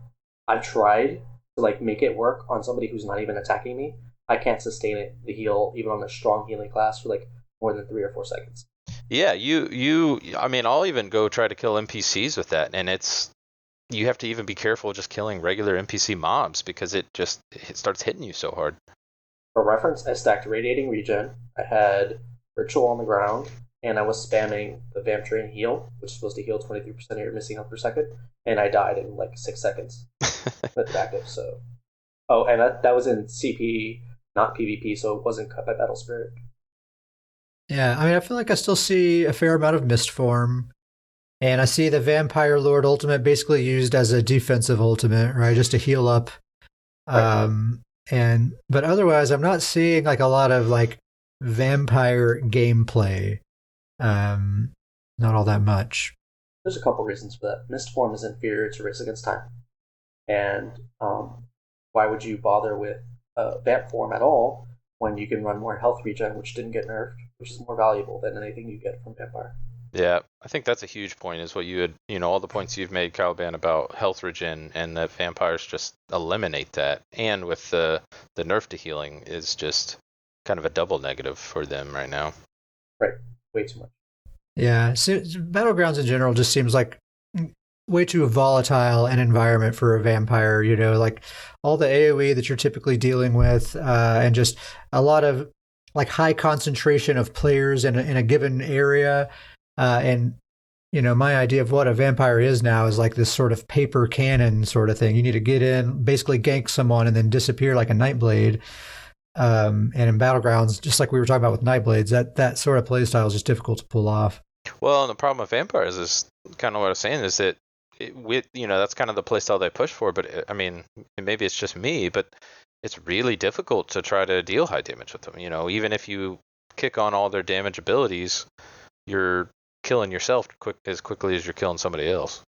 I tried to make it work on somebody who's not even attacking me. I can't sustain the heal even on a strong healing class for more than 3 or 4 seconds. Yeah, I mean, I'll even go try to kill NPCs with that, and you have to even be careful just killing regular NPC mobs because it starts hitting you so hard. For reference, I stacked Radiating Regen, I had Ritual on the ground, and I was spamming the Vamp Drain heal, which is supposed to heal 23% of your missing health per second, and I died in 6 seconds with it active. So, and that was in CP, not PvP, so it wasn't cut by Battle Spirit. Yeah, I mean, I feel like I still see a fair amount of Mist Form, and I see the Vampire Lord ultimate basically used as a defensive ultimate, right, just to heal up. Right. But otherwise, I'm not seeing a lot of vampire gameplay. Not all that much. There's a couple reasons for that. Mist Form is inferior to Race Against Time, and why would you bother with Vamp Form at all when you can run more health regen, which didn't get nerfed, which is more valuable than anything you get from Vampire. Yeah, I think that's a huge point, is what you had, all the points you've made, Caliban, about health regen, and that vampires just eliminate that. And with the nerf to healing is just kind of a double negative for them right now. Right, way too much. Yeah, so Battlegrounds in general just seems like way too volatile an environment for a vampire, all the AoE that you're typically dealing with, and just a lot of high concentration of players in a given area. And my idea of what a vampire is now is this sort of paper cannon sort of thing. You need to get in, basically gank someone, and then disappear like a Nightblade. And in Battlegrounds, just like we were talking about with Nightblades, that sort of playstyle is just difficult to pull off. Well, and the problem with vampires is kind of what I was saying, is that that's kind of the playstyle they push for. But I mean, maybe it's just me, but it's really difficult to try to deal high damage with them. Even if you kick on all their damage abilities, you're killing yourself as quickly as you're killing somebody else.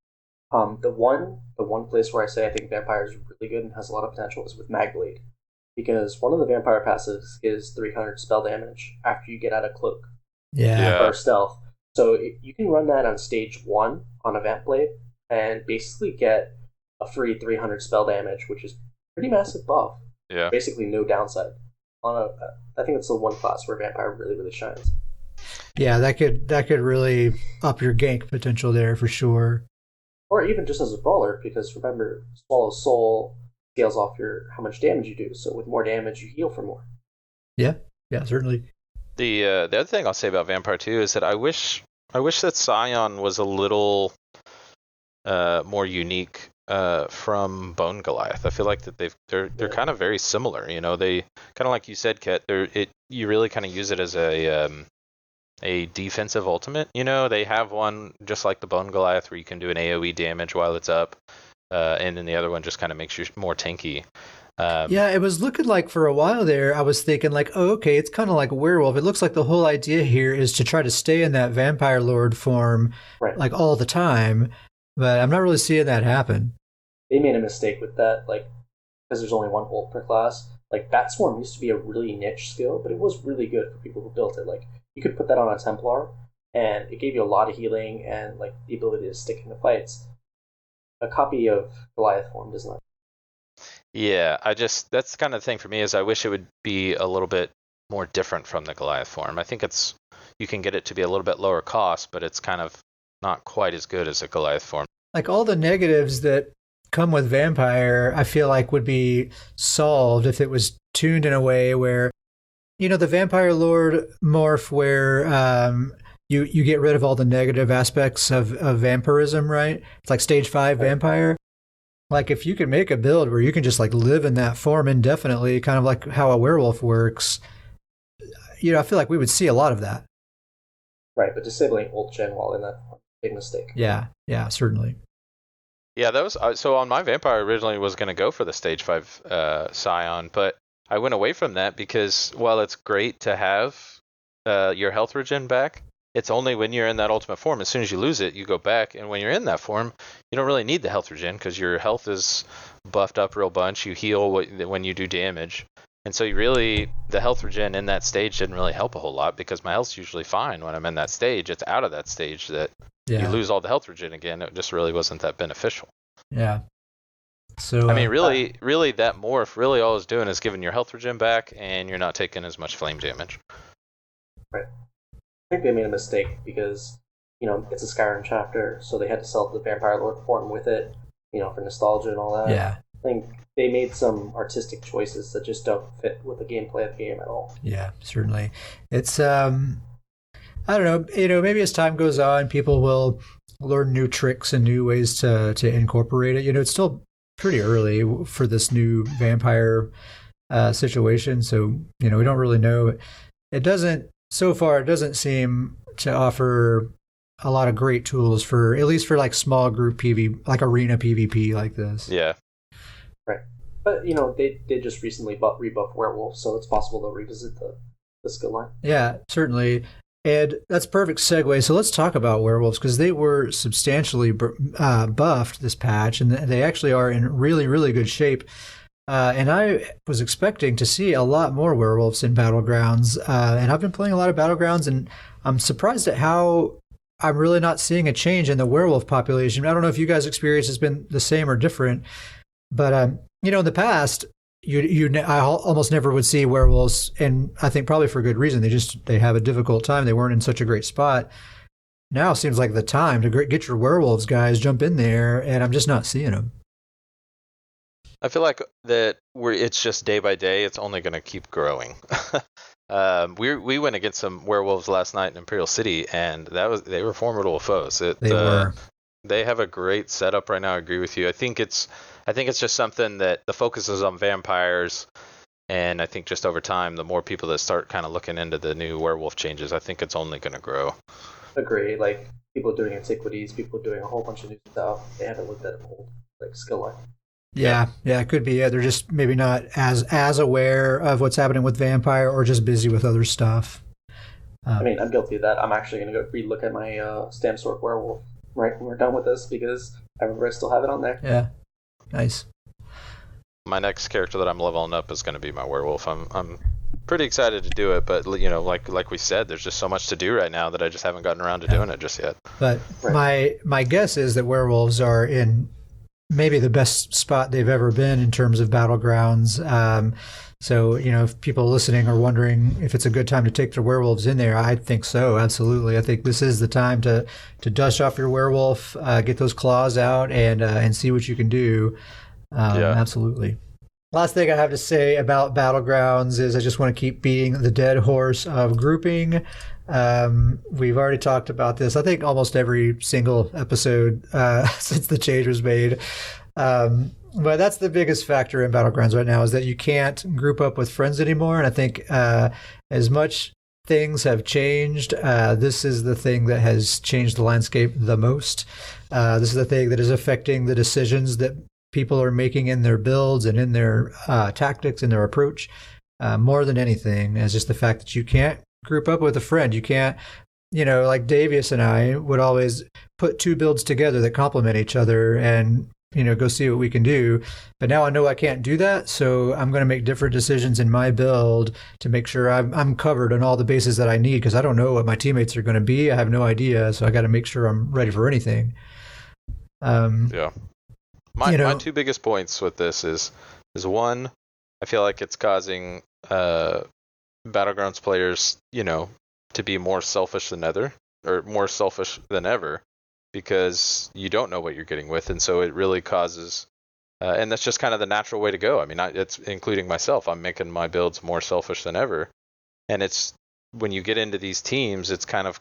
The one place where I say I think Vampire is really good and has a lot of potential is with Magblade, because one of the Vampire passives is 300 spell damage after you get out of Cloak. Yeah. Or Stealth. So you can run that on stage 1 on a Vamp Blade and basically get a free 300 spell damage, which is pretty massive buff. Yeah. Basically no downside. I think it's the one class where Vampire really, really shines. Yeah, that could really up your gank potential there for sure. Or even just as a brawler, because remember, Swallow Soul scales off how much damage you do. So with more damage, you heal for more. Yeah, certainly. The other thing I'll say about Vampire 2 is that I wish that Scion was a little more unique from Bone Goliath. I feel like that they're kind of very similar. They kind of, like you said, Ket. You really kind of use it as a defensive ultimate. They have one just like the Bone Goliath where you can do an AoE damage while it's up, and then the other one just kind of makes you more tanky. Yeah, it was looking like for a while there, I was thinking oh, okay, it's kind of like a werewolf. It looks like the whole idea here is to try to stay in that Vampire Lord form, right, all the time. But I'm not really seeing that happen. They made a mistake with that, because there's only one ult per class. Bat Swarm used to be a really niche skill, but it was really good for people who built it. You could put that on a Templar, and it gave you a lot of healing and the ability to stick in the fights. A copy of Goliath form does not. Yeah, that's kind of the thing for me, is I wish it would be a little bit more different from the Goliath form. I think you can get it to be a little bit lower cost, but it's kind of not quite as good as a Goliath form. All the negatives that come with Vampire, I feel like would be solved if it was tuned in a way where, the Vampire Lord morph where you get rid of all the negative aspects of vampirism, right? It's like stage 5 vampire. Like if you can make a build where you can just like live in that form indefinitely, kind of like how a werewolf works, I feel like we would see a lot of that. Right, but disabling ult gen while in that big mistake. Yeah, certainly. Yeah, that was so on my vampire originally was going to go for the stage 5 Scion, but I went away from that because while it's great to have your health regen back, it's only when you're in that ultimate form. As soon as you lose it, you go back, and when you're in that form, you don't really need the health regen because your health is buffed up real bunch. You heal when you do damage, and so the health regen in that stage didn't really help a whole lot because my health's usually fine when I'm in that stage. It's out of that stage that you lose all the health regen again. It just really wasn't that beneficial. Yeah. So I mean, really, that morph really all it's doing is giving your health regen back, and you're not taking as much flame damage. Right. I think they made a mistake because it's a Skyrim chapter, so they had to sell the Vampire Lord form with it, for nostalgia and all that. Yeah. I think they made some artistic choices that just don't fit with the gameplay of the game at all. Yeah, certainly. It's I don't know, maybe as time goes on, people will learn new tricks and new ways to incorporate it. It's still pretty early for this new vampire situation, so we don't really know. It doesn't seem to offer a lot of great tools for at least for like small group PvP, like arena PvP like this. Yeah. Right. But they just recently rebuffed werewolf, so it's possible they'll revisit the skill line. Yeah, certainly. And that's a perfect segue. So let's talk about werewolves because they were substantially buffed this patch, and they actually are in really, really good shape. And I was expecting to see a lot more werewolves in Battlegrounds, and I've been playing a lot of Battlegrounds, and I'm surprised at how I'm really not seeing a change in the werewolf population. I don't know if you guys' experience has been the same or different, but in the past, I almost never would see werewolves, and I think probably for good reason. They have a difficult time. They weren't in such a great spot. Now seems like the time to get your werewolves, guys. Jump in there, and I'm just not seeing them. I feel like that it's just day by day. It's only going to keep growing. We went against some werewolves last night in Imperial City, and they were formidable foes. They were. They have a great setup right now. I agree with you. I think it's just something that the focus is on vampires, and I think just over time, the more people that start kind of looking into the new werewolf changes, I think it's only going to grow. Agree. Like people doing antiquities, people doing a whole bunch of new stuff. They haven't looked at an old skill line. Yeah, it could be. Yeah, they're just maybe not as aware of what's happening with vampire, or just busy with other stuff. I mean, I'm guilty of that. I'm actually going to go relook at my Stamsork werewolf right when we're done with this because I remember I still have it on there. Yeah, nice. My next character that I'm leveling up is going to be my werewolf. I'm pretty excited to do it, but like we said, there's just so much to do right now that I just haven't gotten around to doing it just yet. But my guess is that werewolves are in maybe the best spot they've ever been in terms of battlegrounds. So, if people listening are wondering if it's a good time to take the werewolves in there, I think so. Absolutely. I think this is the time to dust off your werewolf, get those claws out and see what you can do. Absolutely. Last thing I have to say about Battlegrounds is I just want to keep beating the dead horse of grouping. We've already talked about this, I think, almost every single episode since the change was made. But that's the biggest factor in Battlegrounds right now is that you can't group up with friends anymore. And I think as much things have changed, this is the thing that has changed the landscape the most. This is the thing that is affecting the decisions that people are making in their builds and in their tactics and their approach more than anything. Is just the fact that you can't group up with a friend. You can't, like Davius and I would always put two builds together that complement each other and, go see what we can do. But now I know I can't do that. So I'm going to make different decisions in my build to make sure I'm covered on all the bases that I need because I don't know what my teammates are going to be. I have no idea. So I got to make sure I'm ready for anything. Yeah. My two biggest points with this is one, I feel like it's causing Battlegrounds players, to be more selfish than ever, because you don't know what you're getting with, and so it really causes, and that's just kind of the natural way to go. I mean, it's including myself. I'm making my builds more selfish than ever, And it's when you get into these teams, it's kind of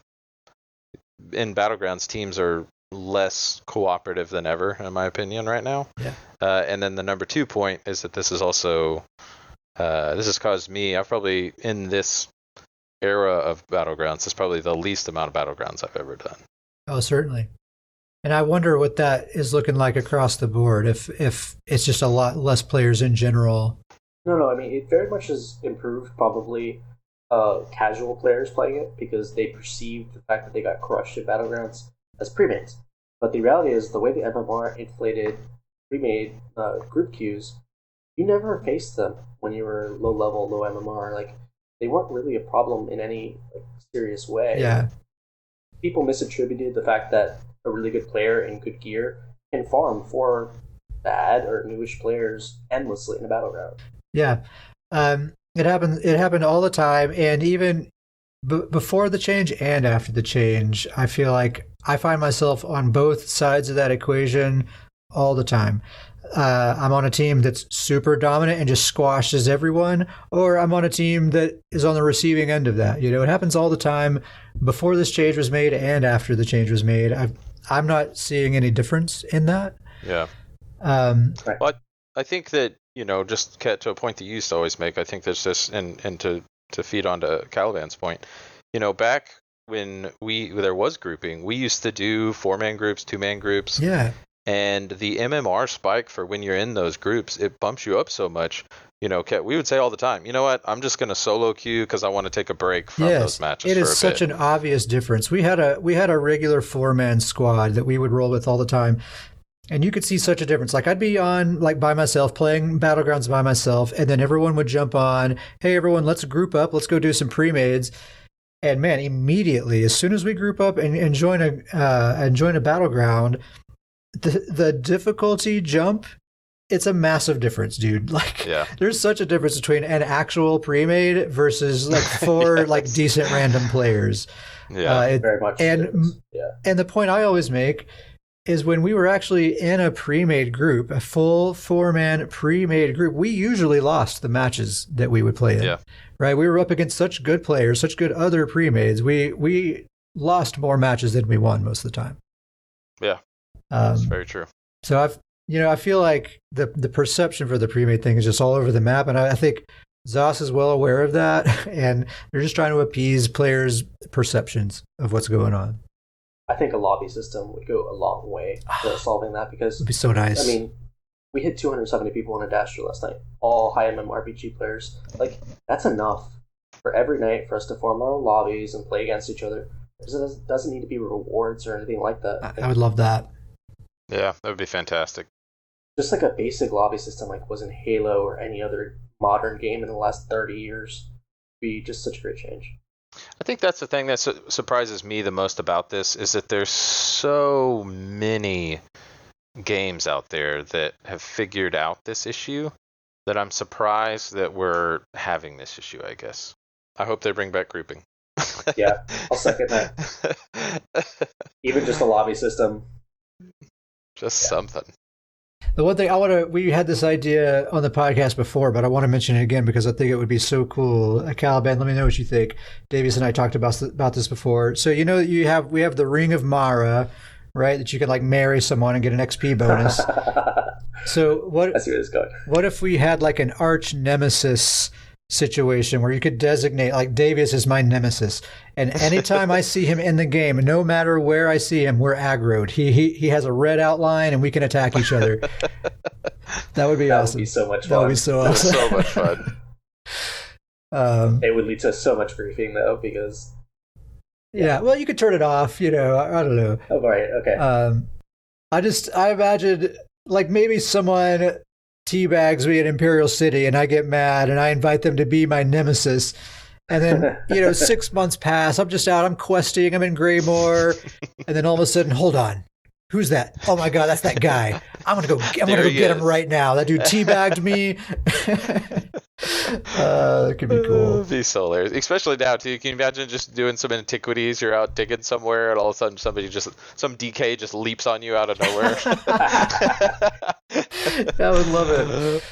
in Battlegrounds, teams are less cooperative than ever, in my opinion, right now. Yeah. And then the number 2 point is that this is also this has caused me. I've probably in this era of Battlegrounds, it's probably the least amount of Battlegrounds I've ever done. Oh, certainly. And I wonder what that is looking like across the board. If it's just a lot less players in general. No. I mean, it very much has improved. Probably casual players playing it because they perceive the fact that they got crushed at Battlegrounds as pre-mades. But the reality is, the way the MMR inflated pre-made group queues, you never faced them when you were low level, low MMR. Like, they weren't really a problem in any serious way. Yeah. People misattributed the fact that a really good player in good gear can farm for bad or newish players endlessly in a battleground. Yeah. It happened all the time, and even before the change and after the change, I feel like I find myself on both sides of that equation all the time. I'm on a team that's super dominant and just squashes everyone, or I'm on a team that is on the receiving end of that. It happens all the time before this change was made and after the change was made. I'm not seeing any difference in that. Yeah. But I think that, just to a point that you used to always make, I think that's just, and to feed onto Caliban's point, back when there was grouping, we used to do 4-man groups, 2-man groups. Yeah. And the MMR spike for when you're in those groups, it bumps you up so much. We would say all the time, you know what? I'm just going to solo queue because I want to take a break from those matches. It is such an obvious difference. We had a regular 4-man squad that we would roll with all the time, and you could see such a difference. Like, I'd be on by myself playing Battlegrounds by myself, and then everyone would jump on. Hey, everyone, let's group up. Let's go do some pre-mades. And man, immediately as soon as we group up and join a battleground, the difficulty jump, it's a massive difference, dude. There's such a difference between an actual pre-made versus 4 decent random players. Yeah, very much. And the point I always make is when we were actually in a pre-made group, a full 4-man pre-made group, we usually lost the matches that we would play in. Yeah. Right? We were up against such good players, such good other pre-mades. We lost more matches than we won most of the time. Yeah. That's very true. So I feel like the perception for the pre-made thing is just all over the map, and I think ZOS is well aware of that, and they're just trying to appease players' perceptions of what's going on. I think a lobby system would go a long way to solving that, because it'd be so nice. I mean, we hit 270 people in a Dasher last night, all high MMORPG players. That's enough for every night for us to form our own lobbies and play against each other. It doesn't need to be rewards or anything like that. I would love that. Yeah, that would be fantastic. Just like a basic lobby system was in Halo or any other modern game in the last 30 years would be just such a great change. I think that's the thing that surprises me the most about this, is that there's so many games out there that have figured out this issue that I'm surprised that we're having this issue, I guess. I hope they bring back grouping. Yeah, I'll second that. Even just a lobby system. Just something. The one thing we had this idea on the podcast before, but I want to mention it again because I think it would be so cool. Caliban, let me know what you think. Davies and I talked about this before. So we have the Ring of Mara, right? That you can marry someone and get an XP bonus. So I see where this is going. What if we had an arch nemesis situation where you could designate Davies is my nemesis, and anytime I see him in the game, no matter where I see him, we're aggroed. He has a red outline and we can attack each other. That would be awesome. That would be so much fun. That would be so awesome. So much fun. It would lead to so much griefing though, because well, you could turn it off. I don't know. Oh, right. Okay. I imagine maybe someone teabags me at Imperial City and I get mad and I invite them to be my nemesis. And then, 6 months pass. I'm just out. I'm questing. I'm in Greymoor. And then all of a sudden, hold on. Who's that? Oh my God, that's that guy. I'm going to go get him right now. That dude teabagged me. That could be cool. It'd be so hilarious. Especially now, too. Can you imagine just doing some antiquities? You're out digging somewhere and all of a sudden some DK just leaps on you out of nowhere. I would love it.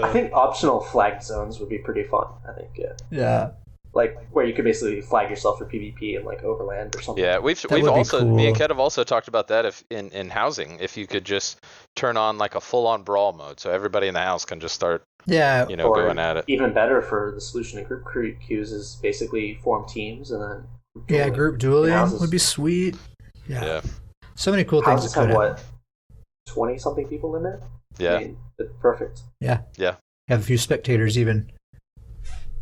I think optional flagged zones would be pretty fun. I think, yeah. Yeah. like where you could basically flag yourself for PvP in like Overland or something. Yeah, we've also cool. Me and Ket have also talked about that if in housing, if you could just turn on like a full-on brawl mode, so everybody in the house can just start going at it. Even better for the solution to group queues is basically form teams and then group dueling would be sweet. Yeah. So many cool things. Houses have what, 20 something people limit? Yeah. I mean, perfect. Yeah. Yeah. Have a few spectators even.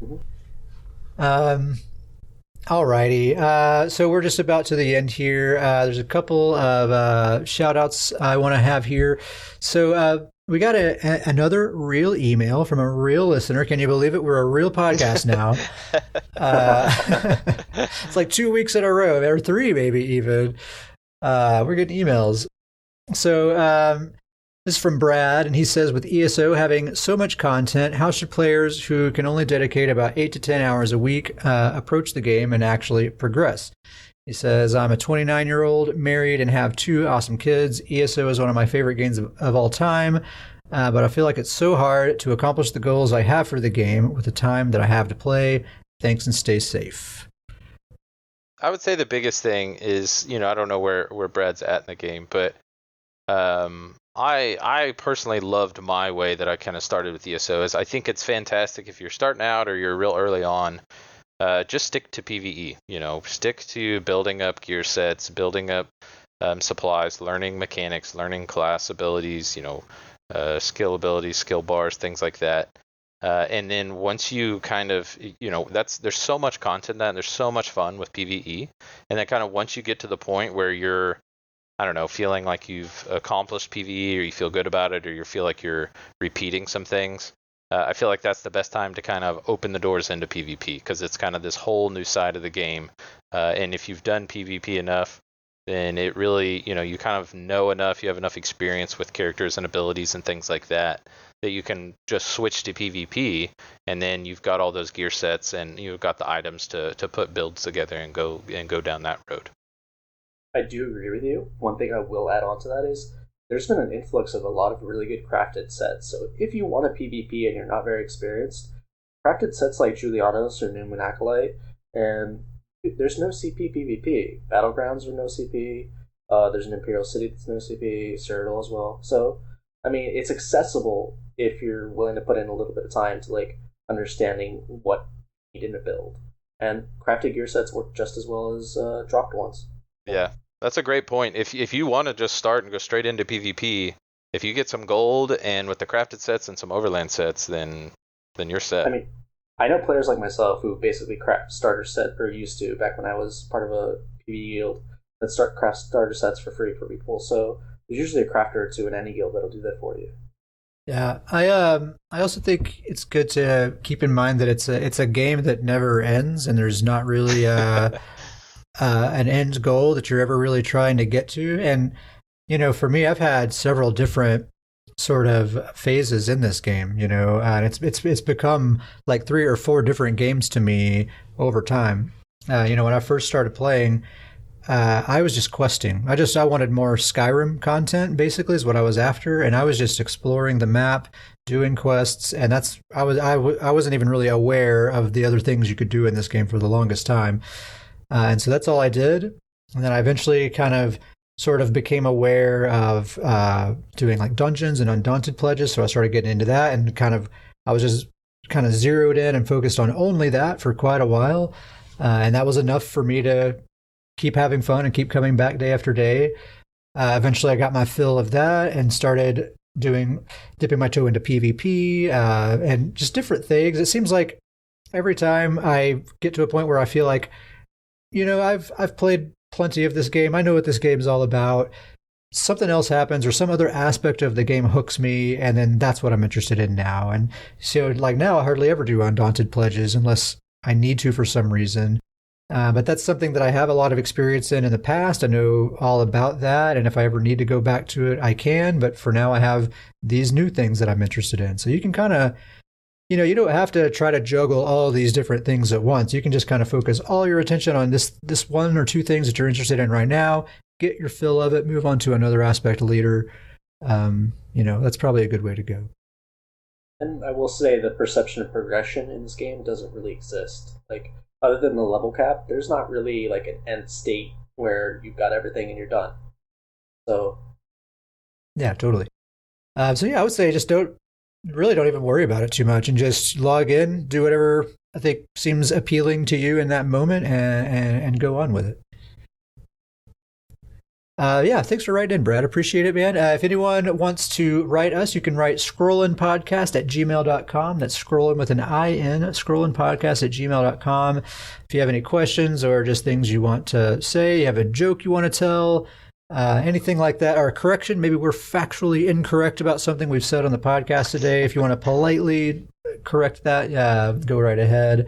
Mm-hmm. Alrighty. So we're just about to the end here. There's a couple of shout outs I want to have here. So we got another real email from a real listener. Can you believe it? We're a real podcast now. It's like 2 weeks in a row, or 3 maybe even. We're getting emails. So this is from Brad, and he says, with ESO having so much content, how should players who can only dedicate about 8 to 10 hours a week approach the game and actually progress? He says, I'm a 29-year-old, married, and have 2 awesome kids. ESO is one of my favorite games of all time, but I feel like it's so hard to accomplish the goals I have for the game with the time that I have to play. Thanks and stay safe. I would say the biggest thing is, I don't know where Brad's at in the game, but I personally loved my way that I kind of started with ESO. Is I think it's fantastic if you're starting out or you're real early on. Just stick to PvE. Stick to building up gear sets, building up supplies, learning mechanics, learning class abilities. Skill abilities, skill bars, things like that. And then once you kind of, there's so much content and there's so much fun with PvE. And then kind of once you get to the point where you're, I don't know, feeling like you've accomplished PvE or you feel good about it or you feel like you're repeating some things, I feel like that's the best time to kind of open the doors into PvP because it's kind of this whole new side of the game. And if you've done PvP enough, then it really, you kind of know enough, you have enough experience with characters and abilities and things like that, that you can just switch to PvP, and then you've got all those gear sets and you've got the items to put builds together and go down that road. I do agree with you. One thing I will add on to that is there's been an influx of a lot of really good crafted sets. So if you want a PvP and you're not very experienced, crafted sets like Julianos or Newman Acolyte, and there's no CP PvP. Battlegrounds are no CP. There's an Imperial City that's no CP. Cyrodiil as well. So, I mean, it's accessible if you're willing to put in a little bit of time to like understanding what you need in a build. And crafted gear sets work just as well as dropped ones. Yeah, that's a great point. If you want to just start and go straight into PvP, if you get some gold and with the crafted sets and some overland sets, then you're set. I mean, I know players like myself who basically craft starter set or used to back when I was part of a PvE guild that craft starter sets for free for people. So there's usually a crafter or two in any guild that'll do that for you. Yeah, I also think it's good to keep in mind that it's a game that never ends, and there's not really an end goal that you're ever really trying to get to. And for me, I've had several different sort of phases in this game, and it's become like 3 or 4 different games to me over time. When I first started playing, I was just questing. I wanted more Skyrim content, basically, is what I was after, and I was just exploring the map, doing quests, and I wasn't even really aware of the other things you could do in this game for the longest time. And so that's all I did. And then I eventually kind of sort of became aware of doing like dungeons and undaunted pledges. So I started getting into that, and I was just kind of zeroed in and focused on only that for quite a while. And that was enough for me to keep having fun and keep coming back day after day. Eventually I got my fill of that and started dipping my toe into PvP and just different things. It seems like every time I get to a point where I feel like, I've played plenty of this game. I know what this game is all about. Something else happens or some other aspect of the game hooks me, and then that's what I'm interested in now. And so like now I hardly ever do undaunted pledges unless I need to for some reason. But that's something that I have a lot of experience in the past. I know all about that. And if I ever need to go back to it, I can. But for now, I have these new things that I'm interested in. So you can kind of, you don't have to try to juggle all these different things at once. You can just kind of focus all your attention on this 1 or 2 things that you're interested in right now, get your fill of it, move on to another aspect later. That's probably a good way to go. And I will say the perception of progression in this game doesn't really exist. Like, other than the level cap, there's not really like an end state where you've got everything and you're done. So Yeah, totally. So yeah, I would say just don't even worry about it too much and just log in, do whatever I think seems appealing to you in that moment, and go on with it. Yeah, thanks for writing in, Brad. Appreciate it, man. If anyone wants to write us, you can write scrollinpodcast@gmail.com. That's scrolling with an I-N, scrollinpodcast@gmail.com. If you have any questions or just things you want to say, you have a joke you want to tell, anything like that, or a correction, maybe we're factually incorrect about something we've said on the podcast today. If you want to politely correct that, go right ahead.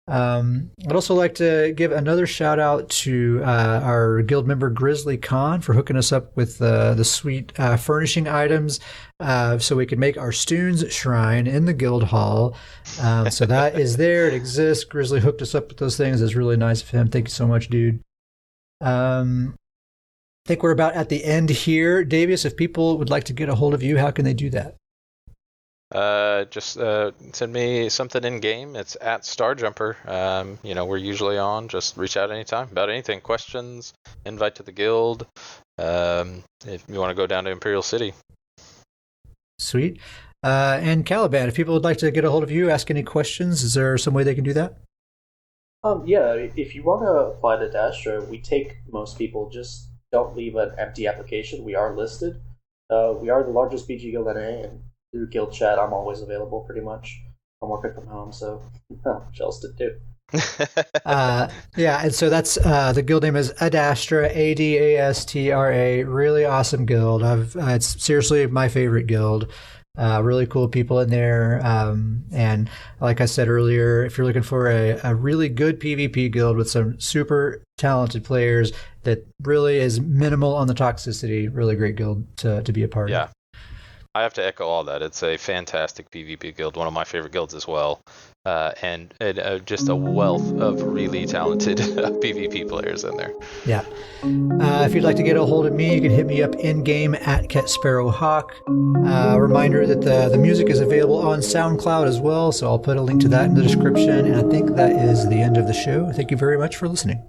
I'd also like to give another shout out to our guild member Grizzly Khan for hooking us up with the sweet furnishing items so we can make our Stoons shrine in the guild hall. So that is there. It exists. Grizzly hooked us up with those things. It's really nice of him. Thank you so much, dude. I think we're about at the end here. Davius, if people would like to get a hold of you, how can they do that? Just send me something in game. It's at Starjumper. We're usually on. Just reach out anytime about anything. Questions, invite to the guild. If you want to go down to Imperial City. Sweet. And Caliban, if people would like to get a hold of you, ask any questions, is there some way they can do that? Yeah, if you want to apply to Dastra, we take most people. Just don't leave an empty application. We are listed. We are the largest BG guild in NA, and through guild chat, I'm always available pretty much. I'm working from home, so not much else to do. Yeah, and so that's the guild name is Adastra, Adastra. Really awesome guild. It's seriously my favorite guild. Really cool people in there. And like I said earlier, if you're looking for a really good PvP guild with some super talented players that really is minimal on the toxicity, really great guild to be a part of. Yeah. I have to echo all that. It's a fantastic PvP guild, one of my favorite guilds as well, and just a wealth of really talented PvP players in there. Yeah. If you'd like to get a hold of me, you can hit me up in-game at KetSparrowHawk. Reminder that the music is available on SoundCloud as well, so I'll put a link to that in the description, and I think that is the end of the show. Thank you very much for listening.